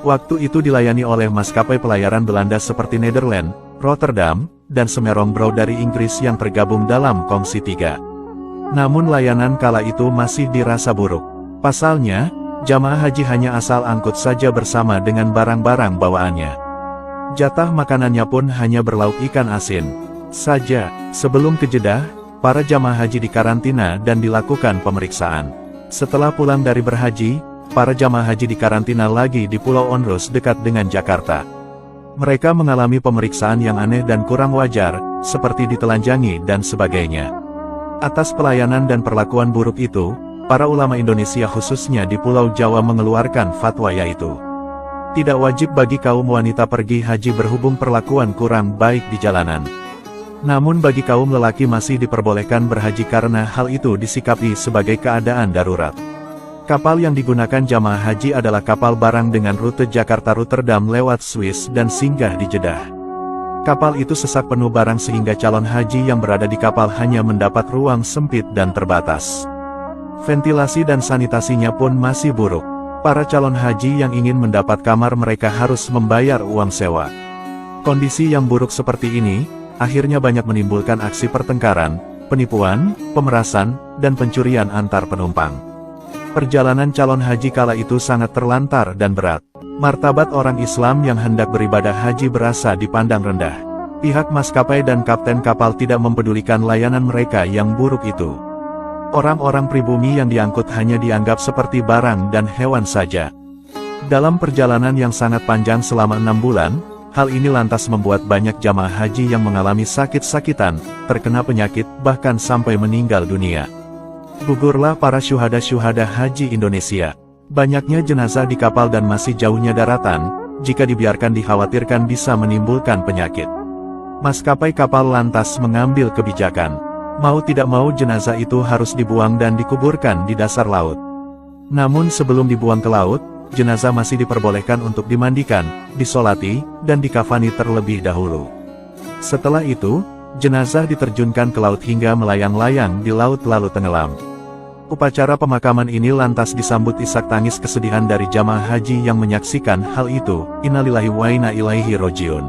Waktu itu dilayani oleh maskapai pelayaran Belanda seperti Nederland, Rotterdam, dan Semerongbrouw dari Inggris yang tergabung dalam Kongsi 3. Namun layanan kala itu masih dirasa buruk. Pasalnya, jamaah haji hanya asal angkut saja bersama dengan barang-barang bawaannya. Jatah makanannya pun hanya berlauk ikan asin saja. Sebelum ke Jeddah, para jamaah haji dikarantina dan dilakukan pemeriksaan. Setelah pulang dari berhaji, para jamaah haji dikarantina lagi di Pulau Onrus dekat dengan Jakarta. Mereka mengalami pemeriksaan yang aneh dan kurang wajar, seperti ditelanjangi dan sebagainya. Atas pelayanan dan perlakuan buruk itu, para ulama Indonesia khususnya di Pulau Jawa mengeluarkan fatwa yaitu tidak wajib bagi kaum wanita pergi haji berhubung perlakuan kurang baik di jalanan. Namun bagi kaum lelaki masih diperbolehkan berhaji karena hal itu disikapi sebagai keadaan darurat. Kapal yang digunakan jamaah haji adalah kapal barang dengan rute Jakarta-Rotterdam lewat Swiss dan singgah di Jeddah. Kapal itu sesak penuh barang sehingga calon haji yang berada di kapal hanya mendapat ruang sempit dan terbatas. Ventilasi dan sanitasinya pun masih buruk. Para calon haji yang ingin mendapat kamar mereka harus membayar uang sewa. Kondisi yang buruk seperti ini, akhirnya banyak menimbulkan aksi pertengkaran, penipuan, pemerasan, dan pencurian antar penumpang. Perjalanan calon haji kala itu sangat terlantar dan berat. Martabat orang Islam yang hendak beribadah haji berasa dipandang rendah. Pihak maskapai dan kapten kapal tidak mempedulikan layanan mereka yang buruk itu. Orang-orang pribumi yang diangkut hanya dianggap seperti barang dan hewan saja. Dalam perjalanan yang sangat panjang selama 6 bulan, hal ini lantas membuat banyak jamaah haji yang mengalami sakit-sakitan, terkena penyakit, bahkan sampai meninggal dunia. Gugurlah para syuhada-syuhada haji Indonesia. Banyaknya jenazah di kapal dan masih jauhnya daratan, jika dibiarkan dikhawatirkan bisa menimbulkan penyakit. Maskapai kapal lantas mengambil kebijakan. Mau tidak mau jenazah itu harus dibuang dan dikuburkan di dasar laut. Namun sebelum dibuang ke laut, jenazah masih diperbolehkan untuk dimandikan, disolati, dan dikafani terlebih dahulu. Setelah itu, jenazah diterjunkan ke laut hingga melayang-layang di laut lalu tenggelam. Upacara pemakaman ini lantas disambut isak tangis kesedihan dari jamaah haji yang menyaksikan hal itu. Innalillahi wa inna ilaihi rajiun.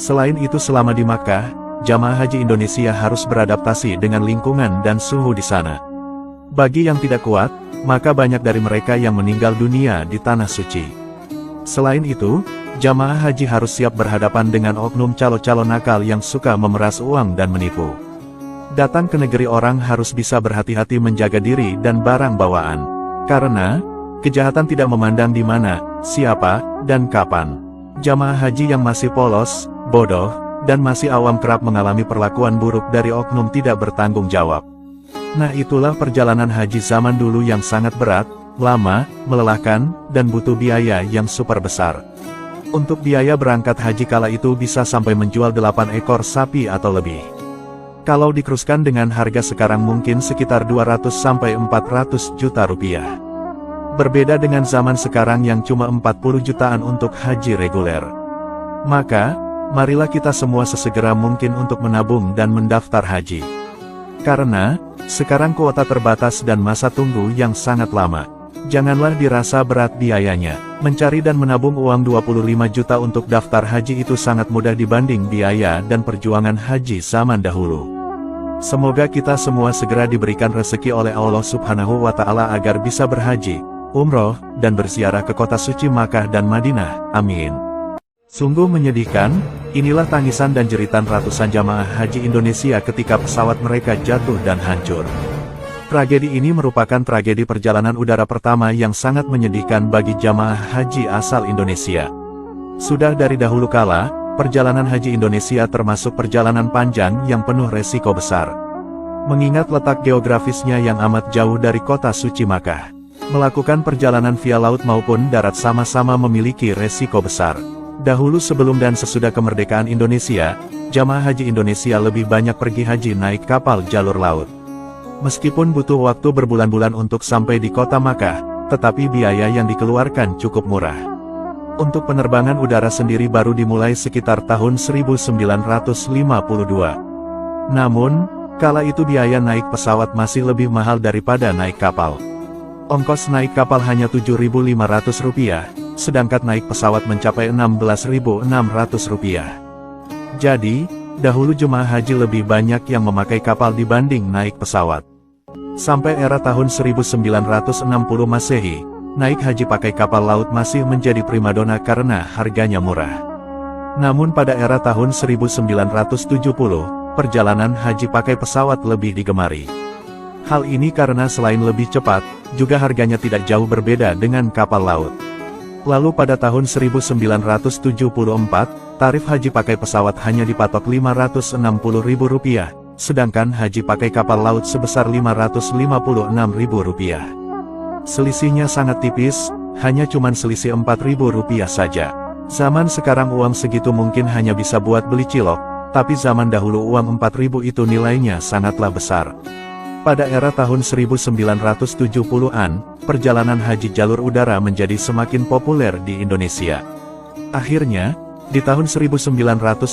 Selain itu selama di Makkah, jamaah haji Indonesia harus beradaptasi dengan lingkungan dan suhu di sana. Bagi yang tidak kuat, maka banyak dari mereka yang meninggal dunia di tanah suci. Selain itu, jamaah haji harus siap berhadapan dengan oknum calo-calo nakal yang suka memeras uang dan menipu. Datang ke negeri orang harus bisa berhati-hati menjaga diri dan barang bawaan. Karena, kejahatan tidak memandang di mana, siapa, dan kapan. Jamaah haji yang masih polos, bodoh, dan masih awam kerap mengalami perlakuan buruk dari oknum tidak bertanggung jawab. Nah itulah perjalanan haji zaman dulu yang sangat berat, lama, melelahkan, dan butuh biaya yang super besar. Untuk biaya berangkat haji kala itu bisa sampai menjual 8 ekor sapi atau lebih. Kalau dikeruskan dengan harga sekarang mungkin sekitar 200-400 juta rupiah. Berbeda dengan zaman sekarang yang cuma 40 jutaan untuk haji reguler. Maka, marilah kita semua sesegera mungkin untuk menabung dan mendaftar haji. Karena, sekarang kuota terbatas dan masa tunggu yang sangat lama. Janganlah dirasa berat biayanya. Mencari dan menabung uang 25 juta untuk daftar haji itu sangat mudah dibanding biaya dan perjuangan haji zaman dahulu. Semoga kita semua segera diberikan rezeki oleh Allah Subhanahu wa Ta'ala agar bisa berhaji, umroh, dan berziarah ke kota suci Makkah dan Madinah. Amin. Sungguh menyedihkan, inilah tangisan dan jeritan ratusan jamaah haji Indonesia ketika pesawat mereka jatuh dan hancur. Tragedi ini merupakan tragedi perjalanan udara pertama yang sangat menyedihkan bagi jamaah haji asal Indonesia. Sudah dari dahulu kala, perjalanan haji Indonesia termasuk perjalanan panjang yang penuh resiko besar. Mengingat letak geografisnya yang amat jauh dari kota suci Makkah, melakukan perjalanan via laut maupun darat sama-sama memiliki resiko besar. Dahulu sebelum dan sesudah kemerdekaan Indonesia, jamaah haji Indonesia lebih banyak pergi haji naik kapal jalur laut. Meskipun butuh waktu berbulan-bulan untuk sampai di kota Makkah, tetapi biaya yang dikeluarkan cukup murah. Untuk penerbangan udara sendiri baru dimulai sekitar tahun 1952. Namun, kala itu biaya naik pesawat masih lebih mahal daripada naik kapal. Ongkos naik kapal hanya Rp7.500, sedangkan naik pesawat mencapai Rp16.600. Jadi, dahulu jemaah haji lebih banyak yang memakai kapal dibanding naik pesawat. Sampai era tahun 1960 Masehi, naik haji pakai kapal laut masih menjadi primadona karena harganya murah. Namun pada era tahun 1970, perjalanan haji pakai pesawat lebih digemari. Hal ini karena selain lebih cepat, juga harganya tidak jauh berbeda dengan kapal laut. Lalu pada tahun 1974, tarif haji pakai pesawat hanya dipatok Rp560.000, sedangkan haji pakai kapal laut sebesar Rp556.000. Selisihnya sangat tipis, hanya cuman selisih Rp4.000 saja. Zaman sekarang uang segitu mungkin hanya bisa buat beli cilok, tapi zaman dahulu uang Rp4.000 itu nilainya sangatlah besar. Pada era tahun 1970-an, perjalanan haji jalur udara menjadi semakin populer di Indonesia. Akhirnya, di tahun 1979,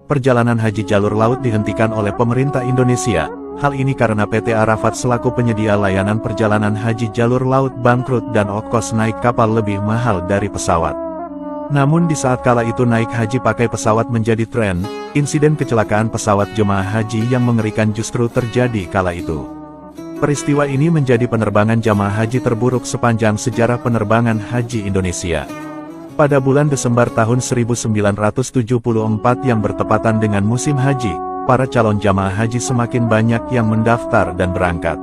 perjalanan haji jalur laut dihentikan oleh pemerintah Indonesia. Hal ini karena PT Arafat selaku penyedia layanan perjalanan haji jalur laut bangkrut dan ongkos naik kapal lebih mahal dari pesawat. Namun di saat kala itu naik haji pakai pesawat menjadi tren, insiden kecelakaan pesawat jemaah haji yang mengerikan justru terjadi kala itu. Peristiwa ini menjadi penerbangan jamaah haji terburuk sepanjang sejarah penerbangan haji Indonesia. Pada bulan Desember tahun 1974 yang bertepatan dengan musim haji, para calon jamaah haji semakin banyak yang mendaftar dan berangkat.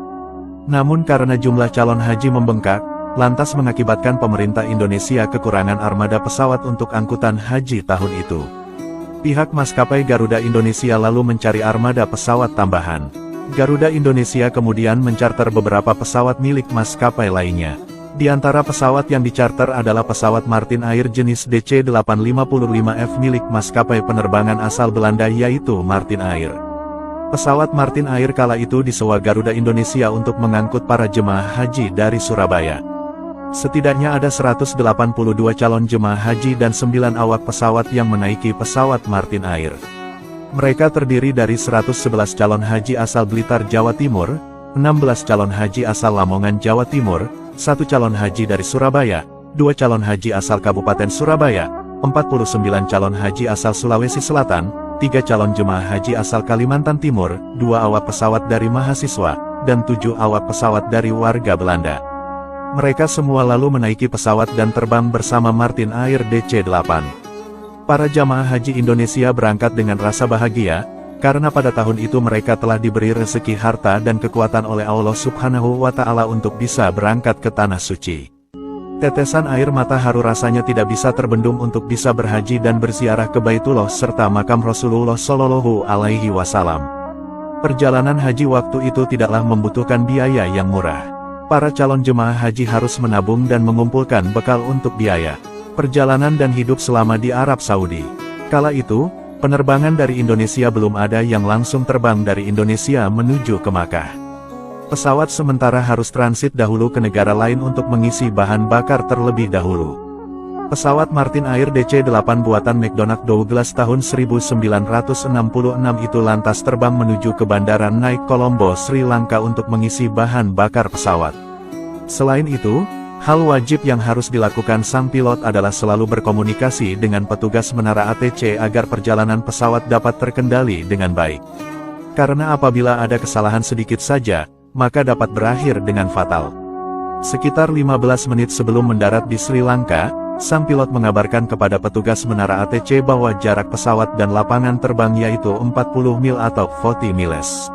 Namun karena jumlah calon haji membengkak, lantas mengakibatkan pemerintah Indonesia kekurangan armada pesawat untuk angkutan haji tahun itu. Pihak maskapai Garuda Indonesia lalu mencari armada pesawat tambahan. Garuda Indonesia kemudian mencarter beberapa pesawat milik maskapai lainnya. Di antara pesawat yang dicarter adalah pesawat Martin Air jenis DC-855F milik maskapai penerbangan asal Belanda yaitu Martin Air. Pesawat Martin Air kala itu disewa Garuda Indonesia untuk mengangkut para jemaah haji dari Surabaya. Setidaknya ada 182 calon jemaah haji dan 9 awak pesawat yang menaiki pesawat Martin Air. Mereka terdiri dari 111 calon haji asal Blitar, Jawa Timur, 16 calon haji asal Lamongan, Jawa Timur, 1 calon haji dari Surabaya, 2 calon haji asal Kabupaten Surabaya, 49 calon haji asal Sulawesi Selatan, 3 calon jemaah haji asal Kalimantan Timur, 2 awak pesawat dari mahasiswa, dan 7 awak pesawat dari warga Belanda. Mereka semua lalu menaiki pesawat dan terbang bersama Martin Air DC-8. Para jamaah haji Indonesia berangkat dengan rasa bahagia, karena pada tahun itu mereka telah diberi rezeki harta dan kekuatan oleh Allah Subhanahu wa Ta'ala untuk bisa berangkat ke Tanah Suci. Tetesan air mata haru rasanya tidak bisa terbendung untuk bisa berhaji dan berziarah ke Baitullah serta makam Rasulullah Shallallahu Alaihi Wasallam. Perjalanan haji waktu itu tidaklah membutuhkan biaya yang murah. Para calon jemaah haji harus menabung dan mengumpulkan bekal untuk biaya perjalanan dan hidup selama di Arab Saudi. Kala itu, penerbangan dari Indonesia belum ada yang langsung terbang dari Indonesia menuju ke Makkah. Pesawat sementara harus transit dahulu ke negara lain untuk mengisi bahan bakar terlebih dahulu. Pesawat Martin Air DC-8 buatan McDonnell Douglas tahun 1966 itu lantas terbang menuju ke Bandara Naik Colombo, Sri Lanka untuk mengisi bahan bakar pesawat. Selain itu, hal wajib yang harus dilakukan sang pilot adalah selalu berkomunikasi dengan petugas menara ATC agar perjalanan pesawat dapat terkendali dengan baik. karena apabila ada kesalahan sedikit saja, maka dapat berakhir dengan fatal. Sekitar 15 menit sebelum mendarat di Sri Lanka, sang pilot mengabarkan kepada petugas menara ATC bahwa jarak pesawat dan lapangan terbang yaitu 40 mil atau 40 miles.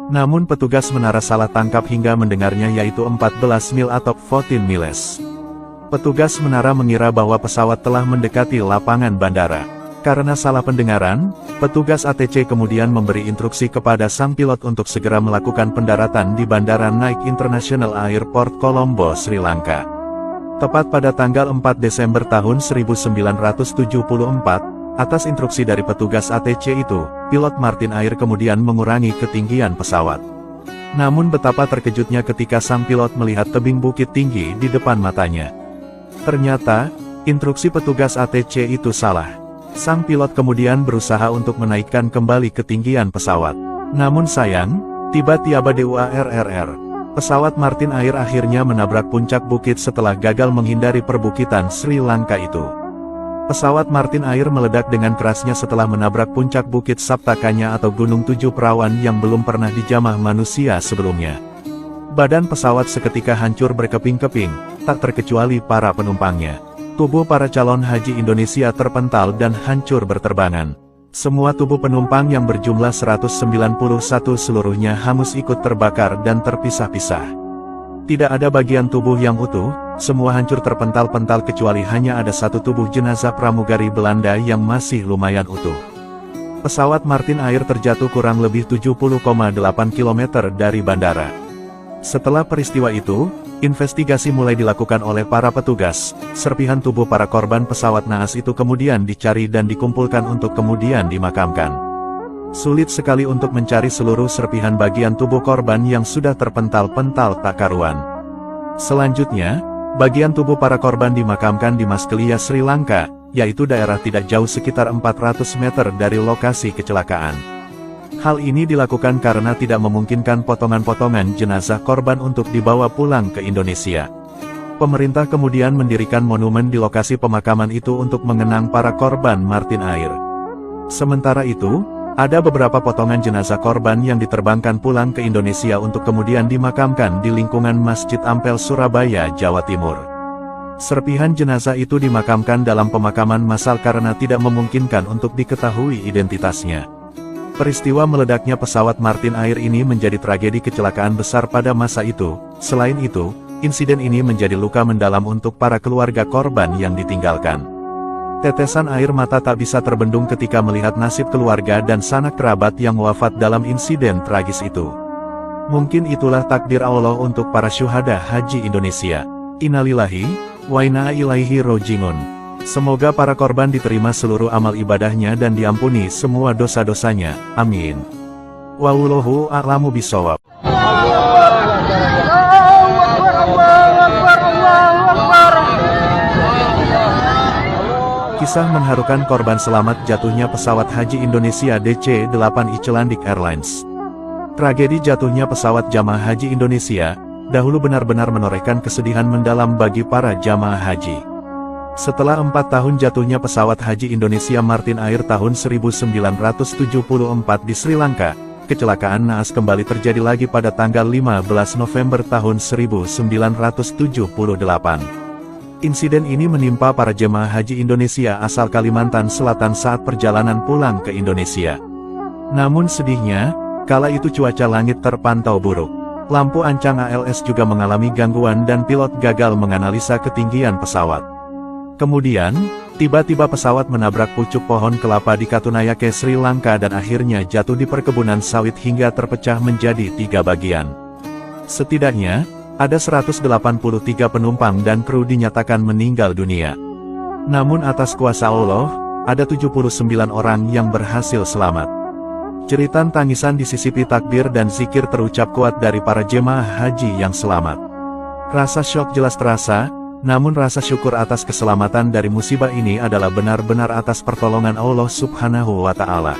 Namun petugas menara salah tangkap hingga mendengarnya yaitu 14 mil atau 14 miles. Petugas menara mengira bahwa pesawat telah mendekati lapangan bandara. Karena salah pendengaran, petugas ATC kemudian memberi instruksi kepada sang pilot untuk segera melakukan pendaratan di Bandara Naik International Airport Colombo, Sri Lanka. Tepat pada tanggal 4 Desember tahun 1974, atas instruksi dari petugas ATC itu, pilot Martin Air kemudian mengurangi ketinggian pesawat. Namun betapa terkejutnya ketika sang pilot melihat tebing bukit tinggi di depan matanya. Ternyata, instruksi petugas ATC itu salah. Sang pilot kemudian berusaha untuk menaikkan kembali ketinggian pesawat. Namun sayang, tiba-tiba DUARRR. Pesawat Martin Air akhirnya menabrak puncak bukit setelah gagal menghindari perbukitan Sri Lanka itu. Pesawat Martin Air meledak dengan kerasnya setelah menabrak puncak bukit Saptakanya atau Gunung Tujuh Perawan yang belum pernah dijamah manusia sebelumnya. Badan pesawat seketika hancur berkeping-keping, tak terkecuali para penumpangnya. Tubuh para calon haji Indonesia terpental dan hancur berterbangan. Semua tubuh penumpang yang berjumlah 191 seluruhnya hangus ikut terbakar dan terpisah-pisah. Tidak ada bagian tubuh yang utuh, semua hancur terpental-pental kecuali hanya ada satu tubuh jenazah pramugari Belanda yang masih lumayan utuh. Pesawat Martin Air terjatuh kurang lebih 70,8 km dari bandara. Setelah peristiwa itu, investigasi mulai dilakukan oleh para petugas. Serpihan tubuh para korban pesawat naas itu kemudian dicari dan dikumpulkan untuk kemudian dimakamkan. Sulit sekali untuk mencari seluruh serpihan bagian tubuh korban yang sudah terpental-pental tak karuan. Selanjutnya, bagian tubuh para korban dimakamkan di Maskelia, Sri Lanka, yaitu daerah tidak jauh sekitar 400 meter dari lokasi kecelakaan. Hal ini dilakukan karena tidak memungkinkan potongan-potongan jenazah korban untuk dibawa pulang ke Indonesia. Pemerintah kemudian mendirikan monumen di lokasi pemakaman itu untuk mengenang para korban Martin Air. Sementara itu, ada beberapa potongan jenazah korban yang diterbangkan pulang ke Indonesia untuk kemudian dimakamkan di lingkungan Masjid Ampel, Surabaya, Jawa Timur. Serpihan jenazah itu dimakamkan dalam pemakaman massal karena tidak memungkinkan untuk diketahui identitasnya. Peristiwa meledaknya pesawat Martin Air ini menjadi tragedi kecelakaan besar pada masa itu. Selain itu, insiden ini menjadi luka mendalam untuk para keluarga korban yang ditinggalkan. Tetesan air mata tak bisa terbendung ketika melihat nasib keluarga dan sanak kerabat yang wafat dalam insiden tragis itu. Mungkin itulah takdir Allah untuk para syuhada haji Indonesia. Innalillahi wa inna ilaihi raji'un. Semoga para korban diterima seluruh amal ibadahnya dan diampuni semua dosa-dosanya. Amin. Wallahu a'lamu bishawab. Kisah mengharukan korban selamat jatuhnya pesawat haji Indonesia DC-8 Icelandic Airlines. Tragedi jatuhnya pesawat jamaah haji Indonesia dahulu benar-benar menorehkan kesedihan mendalam bagi para jamaah haji. Setelah 4 tahun jatuhnya pesawat haji Indonesia Martin Air tahun 1974 di Sri Lanka, kecelakaan naas kembali terjadi lagi pada tanggal 15 November tahun 1978. Insiden ini menimpa para jemaah haji Indonesia asal Kalimantan Selatan saat perjalanan pulang ke Indonesia. Namun sedihnya, kala itu cuaca langit terpantau buruk. Lampu ancang ALS juga mengalami gangguan dan pilot gagal menganalisa ketinggian pesawat. Kemudian, tiba-tiba pesawat menabrak pucuk pohon kelapa di Katunayake, Sri Lanka dan akhirnya jatuh di perkebunan sawit hingga terpecah menjadi 3 bagian. Setidaknya, ada 183 penumpang dan kru dinyatakan meninggal dunia. Namun atas kuasa Allah, ada 79 orang yang berhasil selamat. Jeritan tangisan disisipi takbir dan zikir terucap kuat dari para jemaah haji yang selamat. Rasa syok jelas terasa, namun rasa syukur atas keselamatan dari musibah ini adalah benar-benar atas pertolongan Allah Subhanahu wa Ta'ala.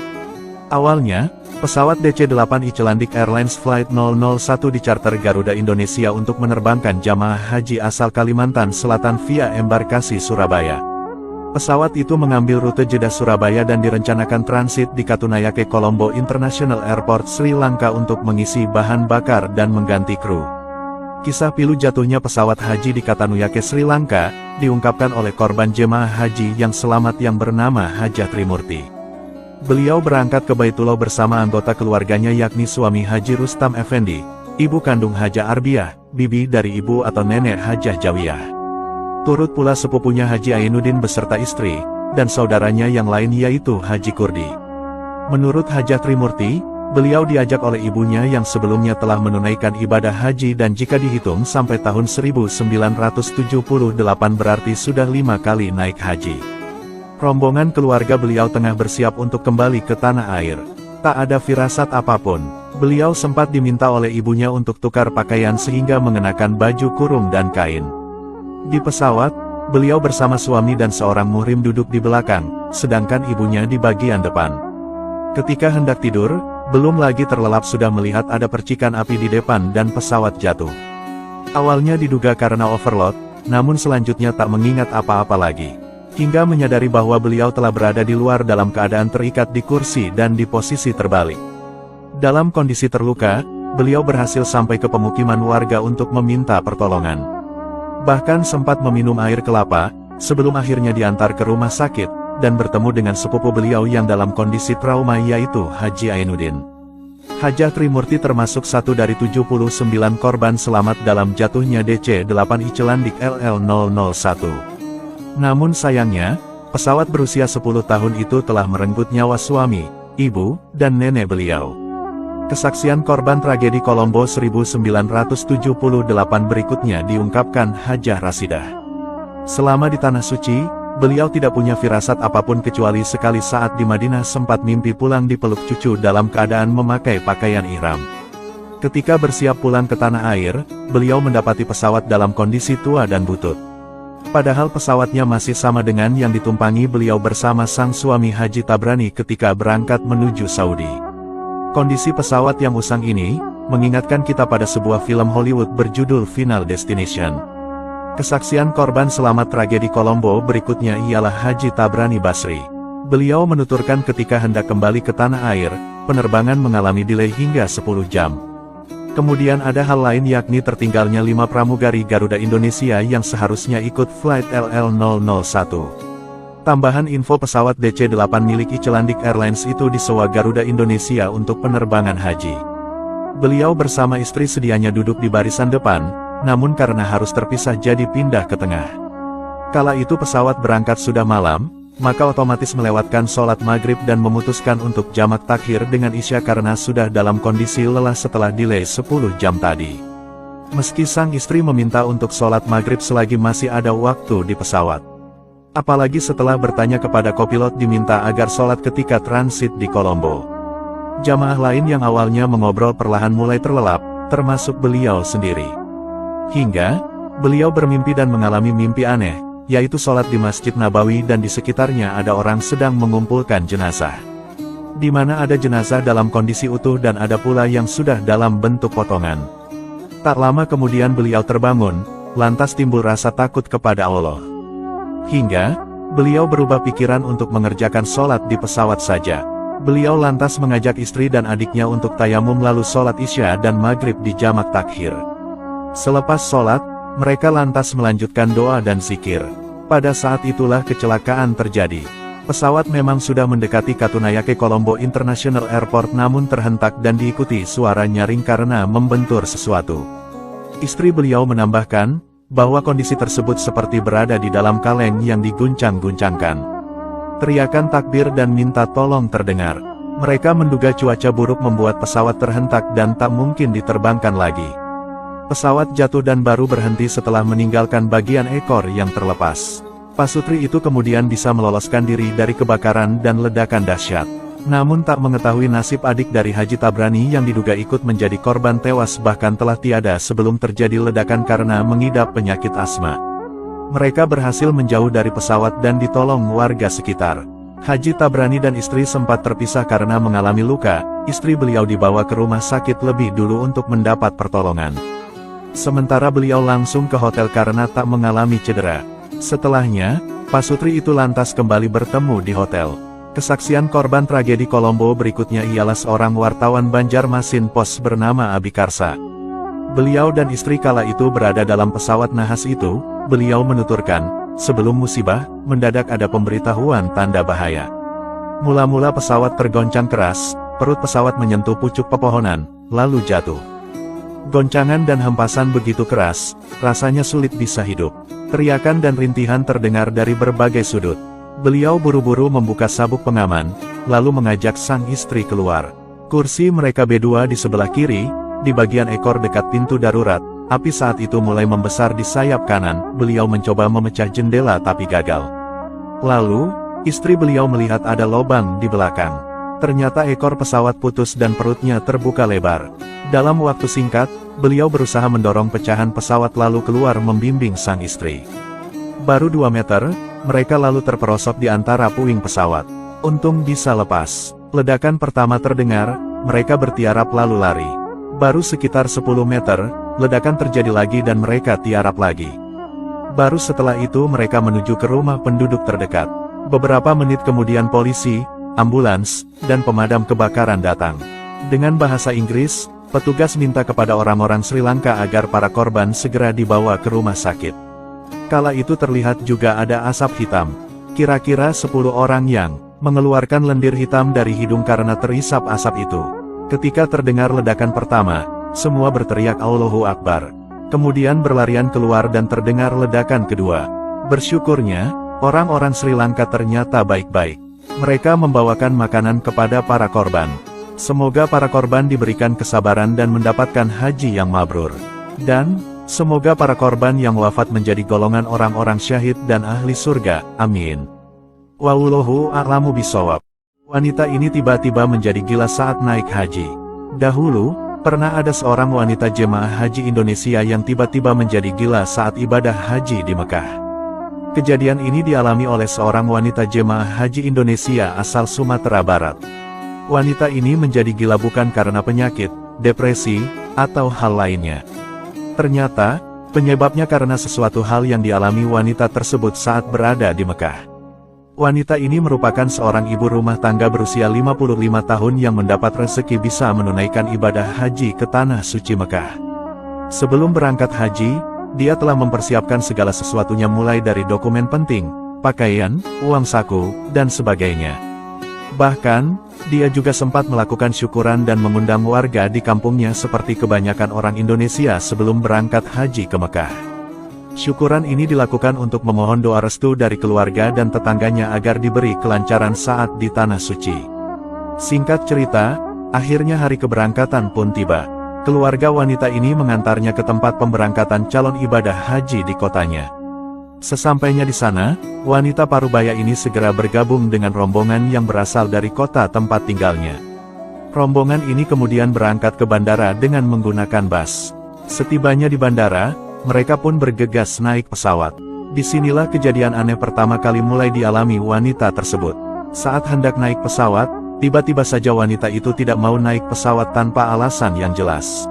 Awalnya, pesawat DC-8 Icelandic Airlines Flight 001 dicarter Garuda Indonesia untuk menerbangkan jamaah haji asal Kalimantan Selatan via embarkasi Surabaya. Pesawat itu mengambil rute Jeddah Surabaya dan direncanakan transit di Katunayake Colombo International Airport Sri Lanka untuk mengisi bahan bakar dan mengganti kru. Kisah pilu jatuhnya pesawat haji di Katunayake Sri Lanka, diungkapkan oleh korban jemaah haji yang selamat yang bernama Hajah Trimurti. Beliau berangkat ke Baitullah bersama anggota keluarganya yakni suami Haji Rustam Effendi, ibu kandung Hajah Arbiah, bibi dari ibu atau nenek Hajah Jawiyah. Turut pula sepupunya Haji Ainuddin beserta istri, dan saudaranya yang lain yaitu Haji Kurdi. Menurut Hajah Trimurti, beliau diajak oleh ibunya yang sebelumnya telah menunaikan ibadah haji dan jika dihitung sampai tahun 1978 berarti sudah 5 kali naik haji. Rombongan keluarga beliau tengah bersiap untuk kembali ke tanah air. Tak ada firasat apapun, beliau sempat diminta oleh ibunya untuk tukar pakaian sehingga mengenakan baju kurung dan kain. Di pesawat, beliau bersama suami dan seorang muhrim duduk di belakang, sedangkan ibunya di bagian depan. Ketika hendak tidur, belum lagi terlelap sudah melihat ada percikan api di depan dan pesawat jatuh. Awalnya diduga karena overload, namun selanjutnya tak mengingat apa-apa lagi. Hingga menyadari bahwa beliau telah berada di luar dalam keadaan terikat di kursi dan di posisi terbalik. Dalam kondisi terluka, beliau berhasil sampai ke pemukiman warga untuk meminta pertolongan. Bahkan sempat meminum air kelapa, sebelum akhirnya diantar ke rumah sakit, dan bertemu dengan sepupu beliau yang dalam kondisi trauma yaitu Haji Ainuddin. Hajah Trimurti termasuk satu dari 79 korban selamat dalam jatuhnya DC-8 Icelandic LL001. Namun sayangnya, pesawat berusia 10 tahun itu telah merenggut nyawa suami, ibu, dan nenek beliau. Kesaksian korban tragedi Colombo 1978 berikutnya diungkapkan Hajah Rasidah. Selama di Tanah Suci, beliau tidak punya firasat apapun kecuali sekali saat di Madinah sempat mimpi pulang dipeluk cucu dalam keadaan memakai pakaian ihram. Ketika bersiap pulang ke tanah air, beliau mendapati pesawat dalam kondisi tua dan butut. Padahal pesawatnya masih sama dengan yang ditumpangi beliau bersama sang suami Haji Tabrani ketika berangkat menuju Saudi. Kondisi pesawat yang usang ini, mengingatkan kita pada sebuah film Hollywood berjudul Final Destination. Kesaksian korban selamat tragedi Colombo berikutnya ialah Haji Tabrani Basri. Beliau menuturkan ketika hendak kembali ke tanah air, penerbangan mengalami delay hingga 10 jam. Kemudian ada hal lain yakni tertinggalnya 5 pramugari Garuda Indonesia yang seharusnya ikut flight LL001. Tambahan info pesawat DC-8 milik Icelandic Airlines itu disewa Garuda Indonesia untuk penerbangan haji. Beliau bersama istri sedianya duduk di barisan depan, namun karena harus terpisah jadi pindah ke tengah. Kala itu pesawat berangkat sudah malam, maka otomatis melewatkan sholat maghrib dan memutuskan untuk jamak takhir dengan isya karena sudah dalam kondisi lelah setelah delay 10 jam tadi. Meski sang istri meminta untuk sholat maghrib selagi masih ada waktu di pesawat. Apalagi setelah bertanya kepada kopilot diminta agar sholat ketika transit di Colombo. Jamaah lain yang awalnya mengobrol perlahan mulai terlelap, termasuk beliau sendiri. Hingga, beliau bermimpi dan mengalami mimpi aneh, yaitu sholat di Masjid Nabawi dan di sekitarnya ada orang sedang mengumpulkan jenazah. Di mana ada jenazah dalam kondisi utuh dan ada pula yang sudah dalam bentuk potongan. Tak lama kemudian beliau terbangun, lantas timbul rasa takut kepada Allah. Hingga, beliau berubah pikiran untuk mengerjakan sholat di pesawat saja. Beliau lantas mengajak istri dan adiknya untuk tayamum lalu sholat isya dan maghrib di jamak takhir. Selepas sholat, mereka lantas melanjutkan doa dan zikir. Pada saat itulah kecelakaan terjadi. Pesawat memang sudah mendekati Katunayake Colombo International Airport namun terhentak dan diikuti suara nyaring karena membentur sesuatu. Istri beliau menambahkan, bahwa kondisi tersebut seperti berada di dalam kaleng yang diguncang-guncangkan. Teriakan takbir dan minta tolong terdengar. Mereka menduga cuaca buruk membuat pesawat terhentak dan tak mungkin diterbangkan lagi. Pesawat jatuh dan baru berhenti setelah meninggalkan bagian ekor yang terlepas. Pasutri itu kemudian bisa meloloskan diri dari kebakaran dan ledakan dahsyat. Namun tak mengetahui nasib adik dari Haji Tabrani yang diduga ikut menjadi korban tewas bahkan telah tiada sebelum terjadi ledakan karena mengidap penyakit asma. Mereka berhasil menjauh dari pesawat dan ditolong warga sekitar. Haji Tabrani dan istri sempat terpisah karena mengalami luka, istri beliau dibawa ke rumah sakit lebih dulu untuk mendapat pertolongan. Sementara beliau langsung ke hotel karena tak mengalami cedera. Setelahnya, Pasutri itu lantas kembali bertemu di hotel. Kesaksian korban tragedi Kolombo berikutnya ialah seorang wartawan Banjarmasin Pos bernama Abikarsa. Beliau dan istri kala itu berada dalam pesawat nahas itu. Beliau menuturkan, sebelum musibah, mendadak ada pemberitahuan tanda bahaya. Mula-mula pesawat tergoncang keras, perut pesawat menyentuh pucuk pepohonan, lalu jatuh. Goncangan dan hempasan begitu keras, rasanya sulit bisa hidup. Teriakan dan rintihan terdengar dari berbagai sudut. Beliau buru-buru membuka sabuk pengaman, lalu mengajak sang istri keluar. Kursi mereka berdua di sebelah kiri, di bagian ekor dekat pintu darurat. Api saat itu mulai membesar di sayap kanan. Beliau mencoba memecah jendela tapi gagal. Lalu, istri beliau melihat ada lubang di belakang. Ternyata ekor pesawat putus dan perutnya terbuka lebar. Dalam waktu singkat, beliau berusaha mendorong pecahan pesawat lalu keluar membimbing sang istri. Baru 2 meter, mereka lalu terperosok di antara puing pesawat. Untung bisa lepas. Ledakan pertama terdengar, mereka bertiarap lalu lari. Baru sekitar 10 meter, ledakan terjadi lagi dan mereka tiarap lagi. Baru setelah itu mereka menuju ke rumah penduduk terdekat. Beberapa menit kemudian polisi, ambulans, dan pemadam kebakaran datang. Dengan bahasa Inggris, petugas minta kepada orang-orang Sri Lanka agar para korban segera dibawa ke rumah sakit. Kala itu terlihat juga ada asap hitam. Kira-kira 10 orang yang mengeluarkan lendir hitam dari hidung karena terisap asap itu. Ketika terdengar ledakan pertama, semua berteriak Allahu Akbar. Kemudian berlarian keluar dan terdengar ledakan kedua. Bersyukurnya, orang-orang Sri Lanka ternyata baik-baik. Mereka membawakan makanan kepada para korban. Semoga para korban diberikan kesabaran dan mendapatkan haji yang mabrur. Dan, semoga para korban yang wafat menjadi golongan orang-orang syahid dan ahli surga. Amin. Wallahu a'lamu bishawab. Wanita ini tiba-tiba menjadi gila saat naik haji. Dahulu, pernah ada seorang wanita jemaah haji Indonesia yang tiba-tiba menjadi gila saat ibadah haji di Mekah. Kejadian ini dialami oleh seorang wanita jemaah haji Indonesia asal Sumatera Barat. Wanita ini menjadi gila bukan karena penyakit, depresi, atau hal lainnya. Ternyata, penyebabnya karena sesuatu hal yang dialami wanita tersebut saat berada di Mekah. Wanita ini merupakan seorang ibu rumah tangga berusia 55 tahun yang mendapat rezeki bisa menunaikan ibadah haji ke Tanah Suci Mekah. Sebelum berangkat haji, dia telah mempersiapkan segala sesuatunya mulai dari dokumen penting, pakaian, uang saku, dan sebagainya. Bahkan, dia juga sempat melakukan syukuran dan mengundang warga di kampungnya seperti kebanyakan orang Indonesia sebelum berangkat haji ke Mekah. Syukuran ini dilakukan untuk memohon doa restu dari keluarga dan tetangganya agar diberi kelancaran saat di Tanah Suci. Singkat cerita, akhirnya hari keberangkatan pun tiba. Keluarga wanita ini mengantarnya ke tempat pemberangkatan calon ibadah haji di kotanya. Sesampainya di sana, wanita parubaya ini segera bergabung dengan rombongan yang berasal dari kota tempat tinggalnya. Rombongan ini kemudian berangkat ke bandara dengan menggunakan bus. Setibanya di bandara, mereka pun bergegas naik pesawat. Disinilah kejadian aneh pertama kali mulai dialami wanita tersebut. Saat hendak naik pesawat, tiba-tiba saja wanita itu tidak mau naik pesawat tanpa alasan yang jelas.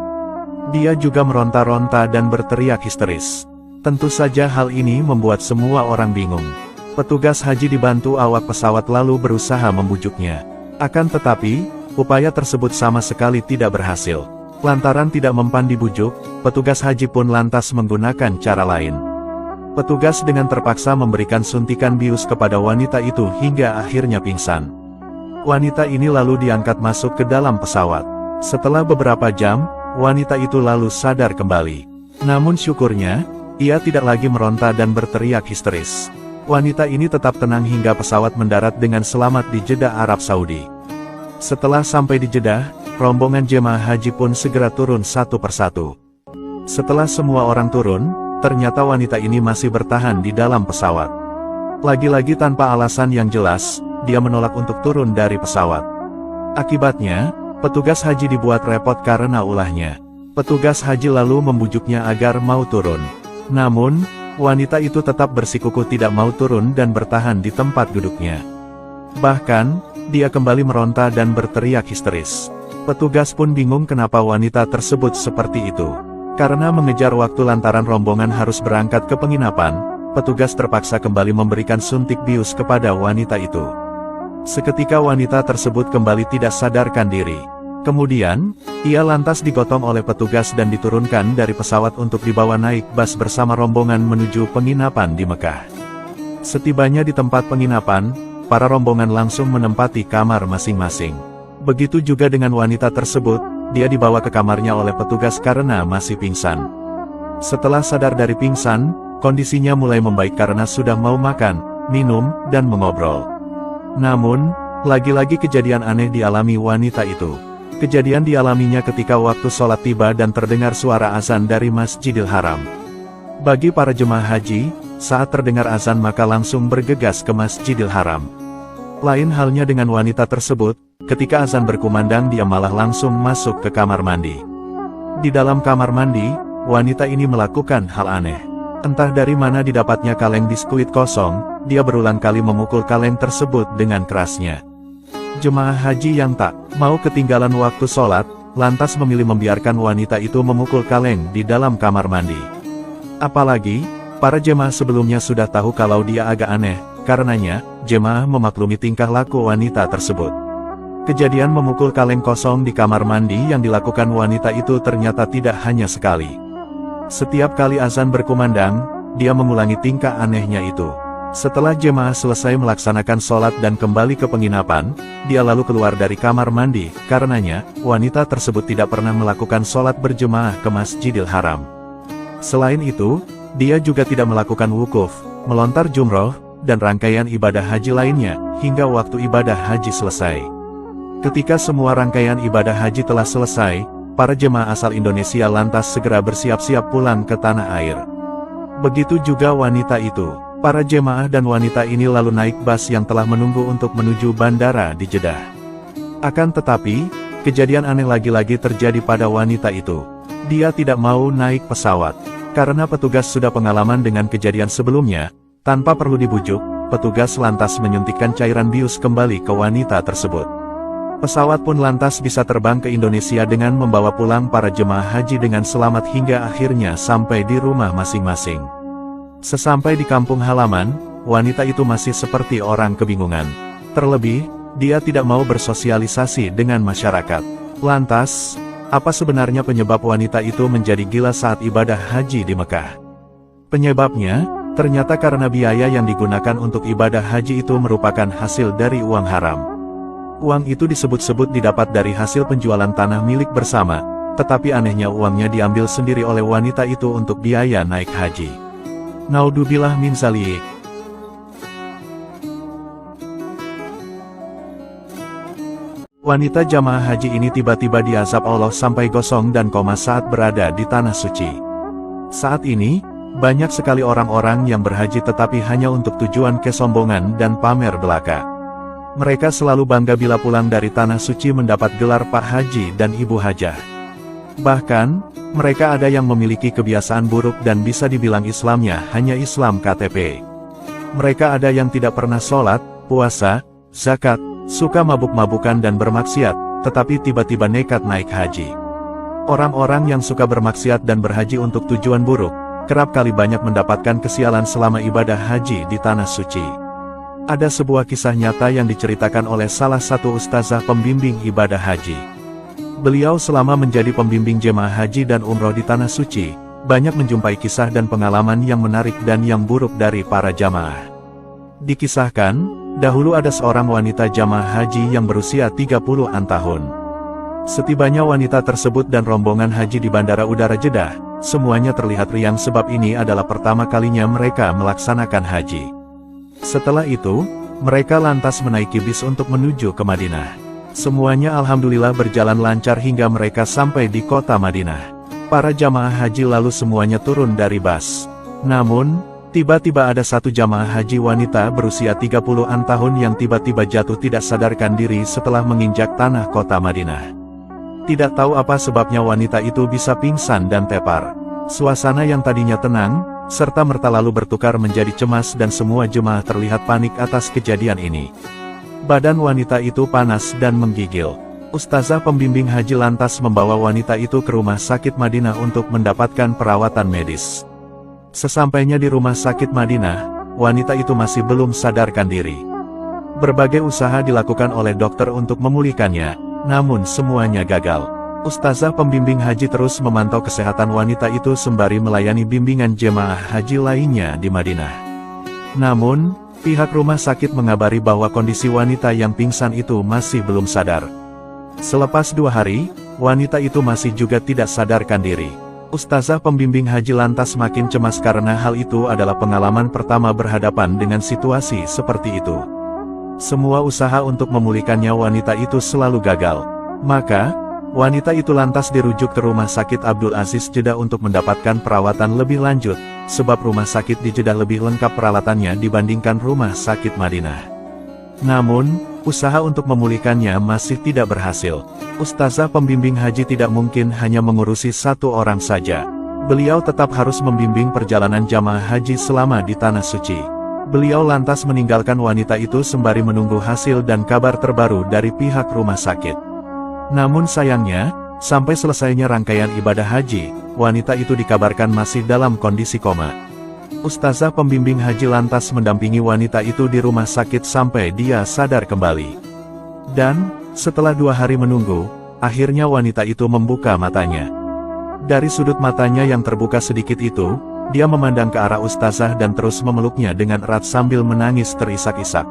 Dia juga meronta-ronta dan berteriak histeris. Tentu saja hal ini membuat semua orang bingung. Petugas haji dibantu awak pesawat lalu berusaha membujuknya. Akan tetapi, upaya tersebut sama sekali tidak berhasil. Lantaran tidak mempan dibujuk, petugas haji pun lantas menggunakan cara lain. Petugas dengan terpaksa memberikan suntikan bius kepada wanita itu hingga akhirnya pingsan. Wanita ini lalu diangkat masuk ke dalam pesawat. Setelah beberapa jam, wanita itu lalu sadar kembali. Namun syukurnya, ia tidak lagi meronta dan berteriak histeris. Wanita ini tetap tenang hingga pesawat mendarat dengan selamat di Jeddah, Arab Saudi. Setelah sampai di Jeddah, rombongan jemaah haji pun segera turun satu persatu. Setelah semua orang turun, ternyata wanita ini masih bertahan di dalam pesawat. Lagi-lagi tanpa alasan yang jelas, dia menolak untuk turun dari pesawat. Akibatnya, petugas haji dibuat repot karena ulahnya. Petugas haji lalu membujuknya agar mau turun. Namun, wanita itu tetap bersikukuh tidak mau turun dan bertahan di tempat duduknya. Bahkan, dia kembali meronta dan berteriak histeris. Petugas pun bingung kenapa wanita tersebut seperti itu. Karena mengejar waktu lantaran rombongan harus berangkat ke penginapan, petugas terpaksa kembali memberikan suntik bius kepada wanita itu. Seketika wanita tersebut kembali tidak sadarkan diri. Kemudian, ia lantas digotong oleh petugas dan diturunkan dari pesawat untuk dibawa naik bus bersama rombongan menuju penginapan di Mekah. Setibanya di tempat penginapan, para rombongan langsung menempati kamar masing-masing. Begitu juga dengan wanita tersebut, dia dibawa ke kamarnya oleh petugas karena masih pingsan. Setelah sadar dari pingsan, kondisinya mulai membaik karena sudah mau makan, minum, dan mengobrol. Namun, lagi-lagi kejadian aneh dialami wanita itu. Kejadian dialaminya ketika waktu sholat tiba dan terdengar suara azan dari Masjidil Haram. Bagi para jemaah haji, saat terdengar azan maka langsung bergegas ke Masjidil Haram. Lain halnya dengan wanita tersebut, ketika azan berkumandang dia malah langsung masuk ke kamar mandi. Di dalam kamar mandi, wanita ini melakukan hal aneh. Entah dari mana didapatnya kaleng biskuit kosong, dia berulang kali memukul kaleng tersebut dengan kerasnya. Jemaah haji yang tak mau ketinggalan waktu sholat, lantas memilih membiarkan wanita itu memukul kaleng di dalam kamar mandi. Apalagi, para jemaah sebelumnya sudah tahu kalau dia agak aneh, karenanya, jemaah memaklumi tingkah laku wanita tersebut. Kejadian memukul kaleng kosong di kamar mandi yang dilakukan wanita itu ternyata tidak hanya sekali. Setiap kali azan berkumandang, dia mengulangi tingkah anehnya itu. Setelah jemaah selesai melaksanakan sholat dan kembali ke penginapan, dia lalu keluar dari kamar mandi, karenanya, wanita tersebut tidak pernah melakukan sholat berjemaah ke Masjidil Haram. Selain itu, dia juga tidak melakukan wukuf, melontar jumroh, dan rangkaian ibadah haji lainnya, hingga waktu ibadah haji selesai. Ketika semua rangkaian ibadah haji telah selesai, para jemaah asal Indonesia lantas segera bersiap-siap pulang ke tanah air. Begitu juga wanita itu. Para jemaah dan wanita ini lalu naik bus yang telah menunggu untuk menuju bandara di Jeddah. Akan tetapi, kejadian aneh lagi-lagi terjadi pada wanita itu. Dia tidak mau naik pesawat. Karena petugas sudah pengalaman dengan kejadian sebelumnya, tanpa perlu dibujuk, petugas lantas menyuntikkan cairan bius kembali ke wanita tersebut. Pesawat pun lantas bisa terbang ke Indonesia dengan membawa pulang para jemaah haji dengan selamat hingga akhirnya sampai di rumah masing-masing. Sesampai di kampung halaman, wanita itu masih seperti orang kebingungan. Terlebih, dia tidak mau bersosialisasi dengan masyarakat. Lantas, apa sebenarnya penyebab wanita itu menjadi gila saat ibadah haji di Mekah? Penyebabnya, ternyata karena biaya yang digunakan untuk ibadah haji itu merupakan hasil dari uang haram. Uang itu disebut-sebut didapat dari hasil penjualan tanah milik bersama, tetapi anehnya uangnya diambil sendiri oleh wanita itu untuk biaya naik haji. Naudzubillah min zalik. Wanita jamaah haji ini tiba-tiba diazab Allah sampai gosong dan koma saat berada di tanah suci. Saat ini, banyak sekali orang-orang yang berhaji tetapi hanya untuk tujuan kesombongan dan pamer belaka. Mereka selalu bangga bila pulang dari tanah suci mendapat gelar Pak Haji dan Ibu Hajah. Bahkan, mereka ada yang memiliki kebiasaan buruk dan bisa dibilang Islamnya hanya Islam KTP. Mereka ada yang tidak pernah sholat, puasa, zakat, suka mabuk-mabukan dan bermaksiat, tetapi tiba-tiba nekat naik haji. Orang-orang yang suka bermaksiat dan berhaji untuk tujuan buruk, kerap kali banyak mendapatkan kesialan selama ibadah haji di tanah suci. Ada sebuah kisah nyata yang diceritakan oleh salah satu ustazah pembimbing ibadah haji. Beliau selama menjadi pembimbing jemaah haji dan umroh di tanah suci, banyak menjumpai kisah dan pengalaman yang menarik dan yang buruk dari para jamaah. Dikisahkan, dahulu ada seorang wanita jamaah haji yang berusia 30-an tahun. Setibanya wanita tersebut dan rombongan haji di Bandara Udara Jeddah, semuanya terlihat riang sebab ini adalah pertama kalinya mereka melaksanakan haji. Setelah itu, mereka lantas menaiki bis untuk menuju ke Madinah. Semuanya alhamdulillah berjalan lancar hingga mereka sampai di kota Madinah. Para jamaah haji lalu semuanya turun dari bus. Namun, tiba-tiba ada satu jamaah haji wanita berusia 30-an tahun yang tiba-tiba jatuh tidak sadarkan diri setelah menginjak tanah kota Madinah. Tidak tahu apa sebabnya wanita itu bisa pingsan dan tepar. Suasana yang tadinya tenang, serta-merta lalu bertukar menjadi cemas dan semua jemaah terlihat panik atas kejadian ini. Badan wanita itu panas dan menggigil. Ustazah pembimbing haji lantas membawa wanita itu ke rumah sakit Madinah untuk mendapatkan perawatan medis. Sesampainya di rumah sakit Madinah, wanita itu masih belum sadarkan diri. Berbagai usaha dilakukan oleh dokter untuk memulihkannya, namun semuanya gagal. Ustazah pembimbing haji terus memantau kesehatan wanita itu sembari melayani bimbingan jemaah haji lainnya di Madinah. Namun, pihak rumah sakit mengabari bahwa kondisi wanita yang pingsan itu masih belum sadar. Selepas 2 hari, wanita itu masih juga tidak sadarkan diri. Ustazah pembimbing haji lantas makin cemas karena hal itu adalah pengalaman pertama berhadapan dengan situasi seperti itu. Semua usaha untuk memulihkannya wanita itu selalu gagal. Maka, wanita itu lantas dirujuk ke rumah sakit Abdul Aziz Jeddah untuk mendapatkan perawatan lebih lanjut, sebab rumah sakit di Jeddah lebih lengkap peralatannya dibandingkan rumah sakit Madinah. Namun, usaha untuk memulihkannya masih tidak berhasil. Ustazah pembimbing haji tidak mungkin hanya mengurusi 1 orang saja. Beliau tetap harus membimbing perjalanan jamaah haji selama di Tanah Suci. Beliau lantas meninggalkan wanita itu sembari menunggu hasil dan kabar terbaru dari pihak rumah sakit. Namun sayangnya, sampai selesainya rangkaian ibadah haji, wanita itu dikabarkan masih dalam kondisi koma. Ustazah pembimbing haji lantas mendampingi wanita itu di rumah sakit sampai dia sadar kembali. Dan, setelah 2 hari menunggu, akhirnya wanita itu membuka matanya. Dari sudut matanya yang terbuka sedikit itu, dia memandang ke arah ustazah dan terus memeluknya dengan erat sambil menangis terisak-isak.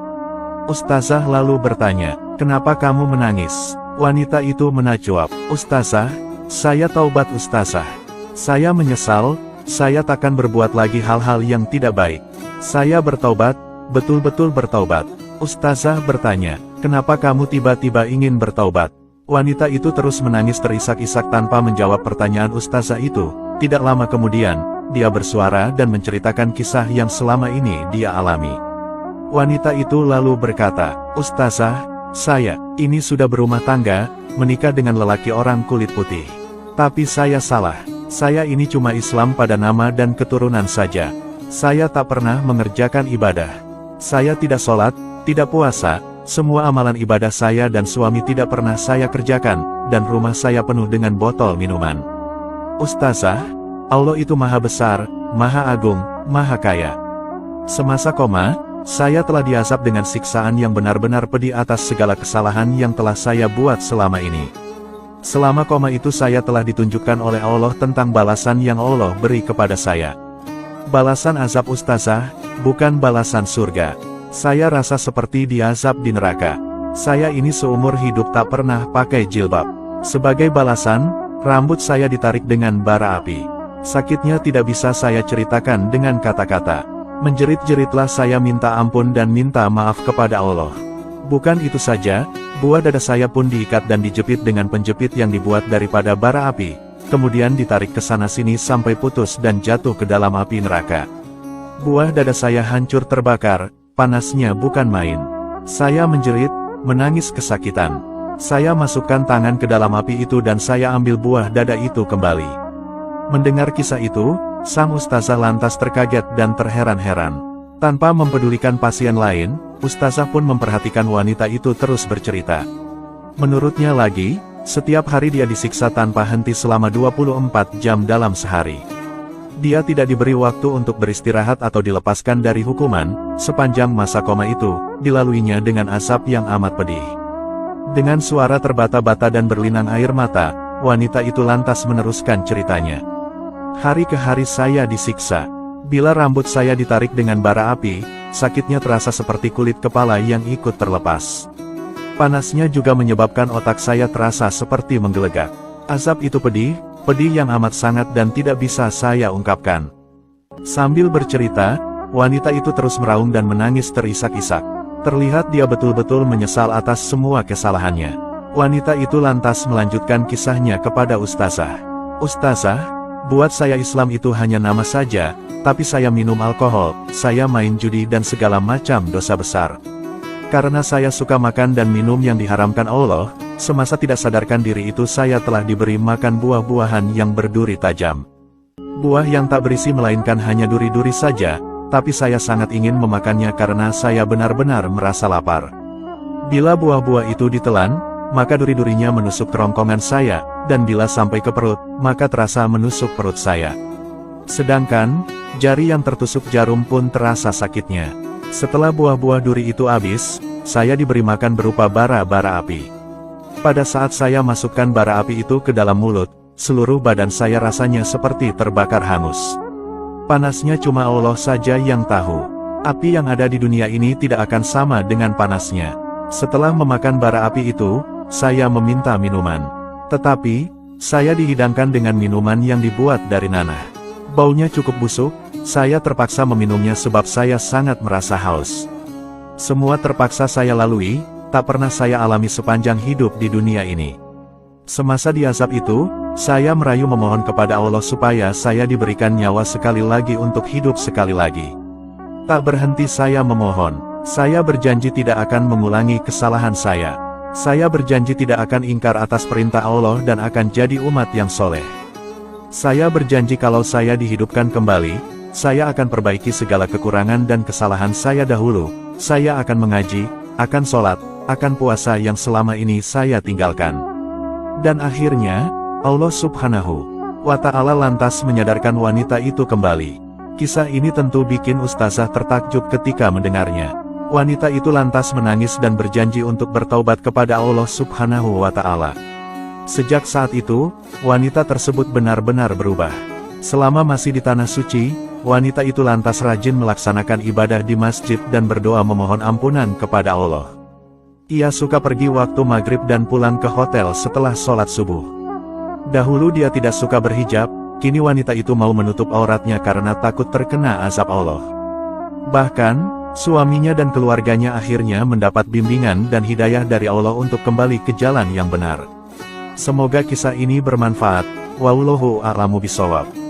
Ustazah lalu bertanya, "Kenapa kamu menangis?" Wanita itu menjawab, "Ustazah, saya taubat ustazah. Saya menyesal, saya takkan berbuat lagi hal-hal yang tidak baik. Saya bertaubat, betul-betul bertaubat." Ustazah bertanya, "Kenapa kamu tiba-tiba ingin bertaubat?" Wanita itu terus menangis terisak-isak tanpa menjawab pertanyaan ustazah itu. Tidak lama kemudian, dia bersuara dan menceritakan kisah yang selama ini dia alami. Wanita itu lalu berkata, "Ustazah, saya ini sudah berumah tangga, menikah dengan lelaki orang kulit putih. Tapi saya salah. Saya ini cuma Islam pada nama dan keturunan saja. Saya tak pernah mengerjakan ibadah. Saya tidak sholat, tidak puasa, semua amalan ibadah saya dan suami tidak pernah saya kerjakan, dan rumah saya penuh dengan botol minuman. Ustazah, Allah itu maha besar, maha agung, maha kaya. Semasa koma, saya telah diazab dengan siksaan yang benar-benar pedih atas segala kesalahan yang telah saya buat selama ini. Selama koma itu saya telah ditunjukkan oleh Allah tentang balasan yang Allah beri kepada saya. Balasan azab ustazah, bukan balasan surga. Saya rasa seperti diazab di neraka. Saya ini seumur hidup tak pernah pakai jilbab. Sebagai balasan, rambut saya ditarik dengan bara api. Sakitnya tidak bisa saya ceritakan dengan kata-kata. Menjerit-jeritlah saya minta ampun dan minta maaf kepada Allah. Bukan itu saja, buah dada saya pun diikat dan dijepit dengan penjepit yang dibuat daripada bara api. Kemudian ditarik ke sana-sini sampai putus dan jatuh ke dalam api neraka. Buah dada saya hancur terbakar. Panasnya bukan main. Saya menjerit, menangis kesakitan. Saya masukkan tangan ke dalam api itu dan saya ambil buah dada itu kembali. Mendengar kisah itu, sang ustazah lantas terkaget dan terheran-heran. Tanpa mempedulikan pasien lain, ustazah pun memperhatikan wanita itu terus bercerita. Menurutnya lagi, setiap hari dia disiksa tanpa henti selama 24 jam dalam sehari. Dia tidak diberi waktu untuk beristirahat atau dilepaskan dari hukuman. Sepanjang masa koma itu, dilaluinya dengan azab yang amat pedih. Dengan suara terbata-bata dan berlinang air mata, wanita itu lantas meneruskan ceritanya. "Hari ke hari saya disiksa. Bila rambut saya ditarik dengan bara api, sakitnya terasa seperti kulit kepala yang ikut terlepas. Panasnya juga menyebabkan otak saya terasa seperti menggelegak. Azab itu pedih yang amat sangat dan tidak bisa saya ungkapkan." Sambil bercerita, wanita itu terus meraung dan menangis terisak-isak. Terlihat dia betul-betul menyesal atas semua kesalahannya. Wanita itu lantas melanjutkan kisahnya kepada ustazah. "Ustazah, buat saya Islam itu hanya nama saja, tapi saya minum alkohol, saya main judi dan segala macam dosa besar. Karena saya suka makan dan minum yang diharamkan Allah, semasa tidak sadarkan diri itu saya telah diberi makan buah-buahan yang berduri tajam. Buah yang tak berisi melainkan hanya duri-duri saja, tapi saya sangat ingin memakannya karena saya benar-benar merasa lapar. Bila buah-buah itu ditelan, maka duri-durinya menusuk kerongkongan saya, dan bila sampai ke perut, maka terasa menusuk perut saya. Sedangkan, Jari yang tertusuk jarum pun terasa sakitnya. Setelah buah-buah duri itu habis, saya diberi makan berupa bara-bara api. Pada saat saya masukkan bara api itu ke dalam mulut, seluruh badan saya rasanya seperti terbakar hangus. Panasnya cuma Allah saja yang tahu. Api yang ada di dunia ini tidak akan sama dengan panasnya. Setelah memakan bara api itu, saya meminta minuman. Tetapi, saya dihidangkan dengan minuman yang dibuat dari nanah. Baunya cukup busuk, saya terpaksa meminumnya sebab saya sangat merasa haus. Semua terpaksa saya lalui, tak pernah saya alami sepanjang hidup di dunia ini. Semasa di azab itu, saya merayu memohon kepada Allah supaya saya diberikan nyawa sekali lagi untuk hidup sekali lagi. Tak berhenti saya memohon. Saya berjanji tidak akan mengulangi kesalahan saya. Saya berjanji tidak akan ingkar atas perintah Allah dan akan jadi umat yang soleh. Saya berjanji kalau saya dihidupkan kembali, saya akan perbaiki segala kekurangan dan kesalahan saya dahulu. Saya akan mengaji, akan sholat, akan puasa yang selama ini saya tinggalkan. Dan akhirnya, Allah Subhanahu wa Ta'ala lantas menyadarkan wanita itu kembali. Kisah ini tentu bikin ustazah tertakjub ketika mendengarnya. Wanita itu lantas menangis dan berjanji untuk bertaubat kepada Allah Subhanahu wa Ta'ala. Sejak saat itu, wanita tersebut benar-benar berubah. Selama masih di tanah suci, wanita itu lantas rajin melaksanakan ibadah di masjid dan berdoa memohon ampunan kepada Allah. Ia suka pergi waktu maghrib dan pulang ke hotel setelah sholat subuh. Dahulu dia tidak suka berhijab, kini wanita itu mau menutup auratnya karena takut terkena azab Allah. Bahkan, suaminya dan keluarganya akhirnya mendapat bimbingan dan hidayah dari Allah untuk kembali ke jalan yang benar. Semoga kisah ini bermanfaat. Wallahu a'lamu bishawab.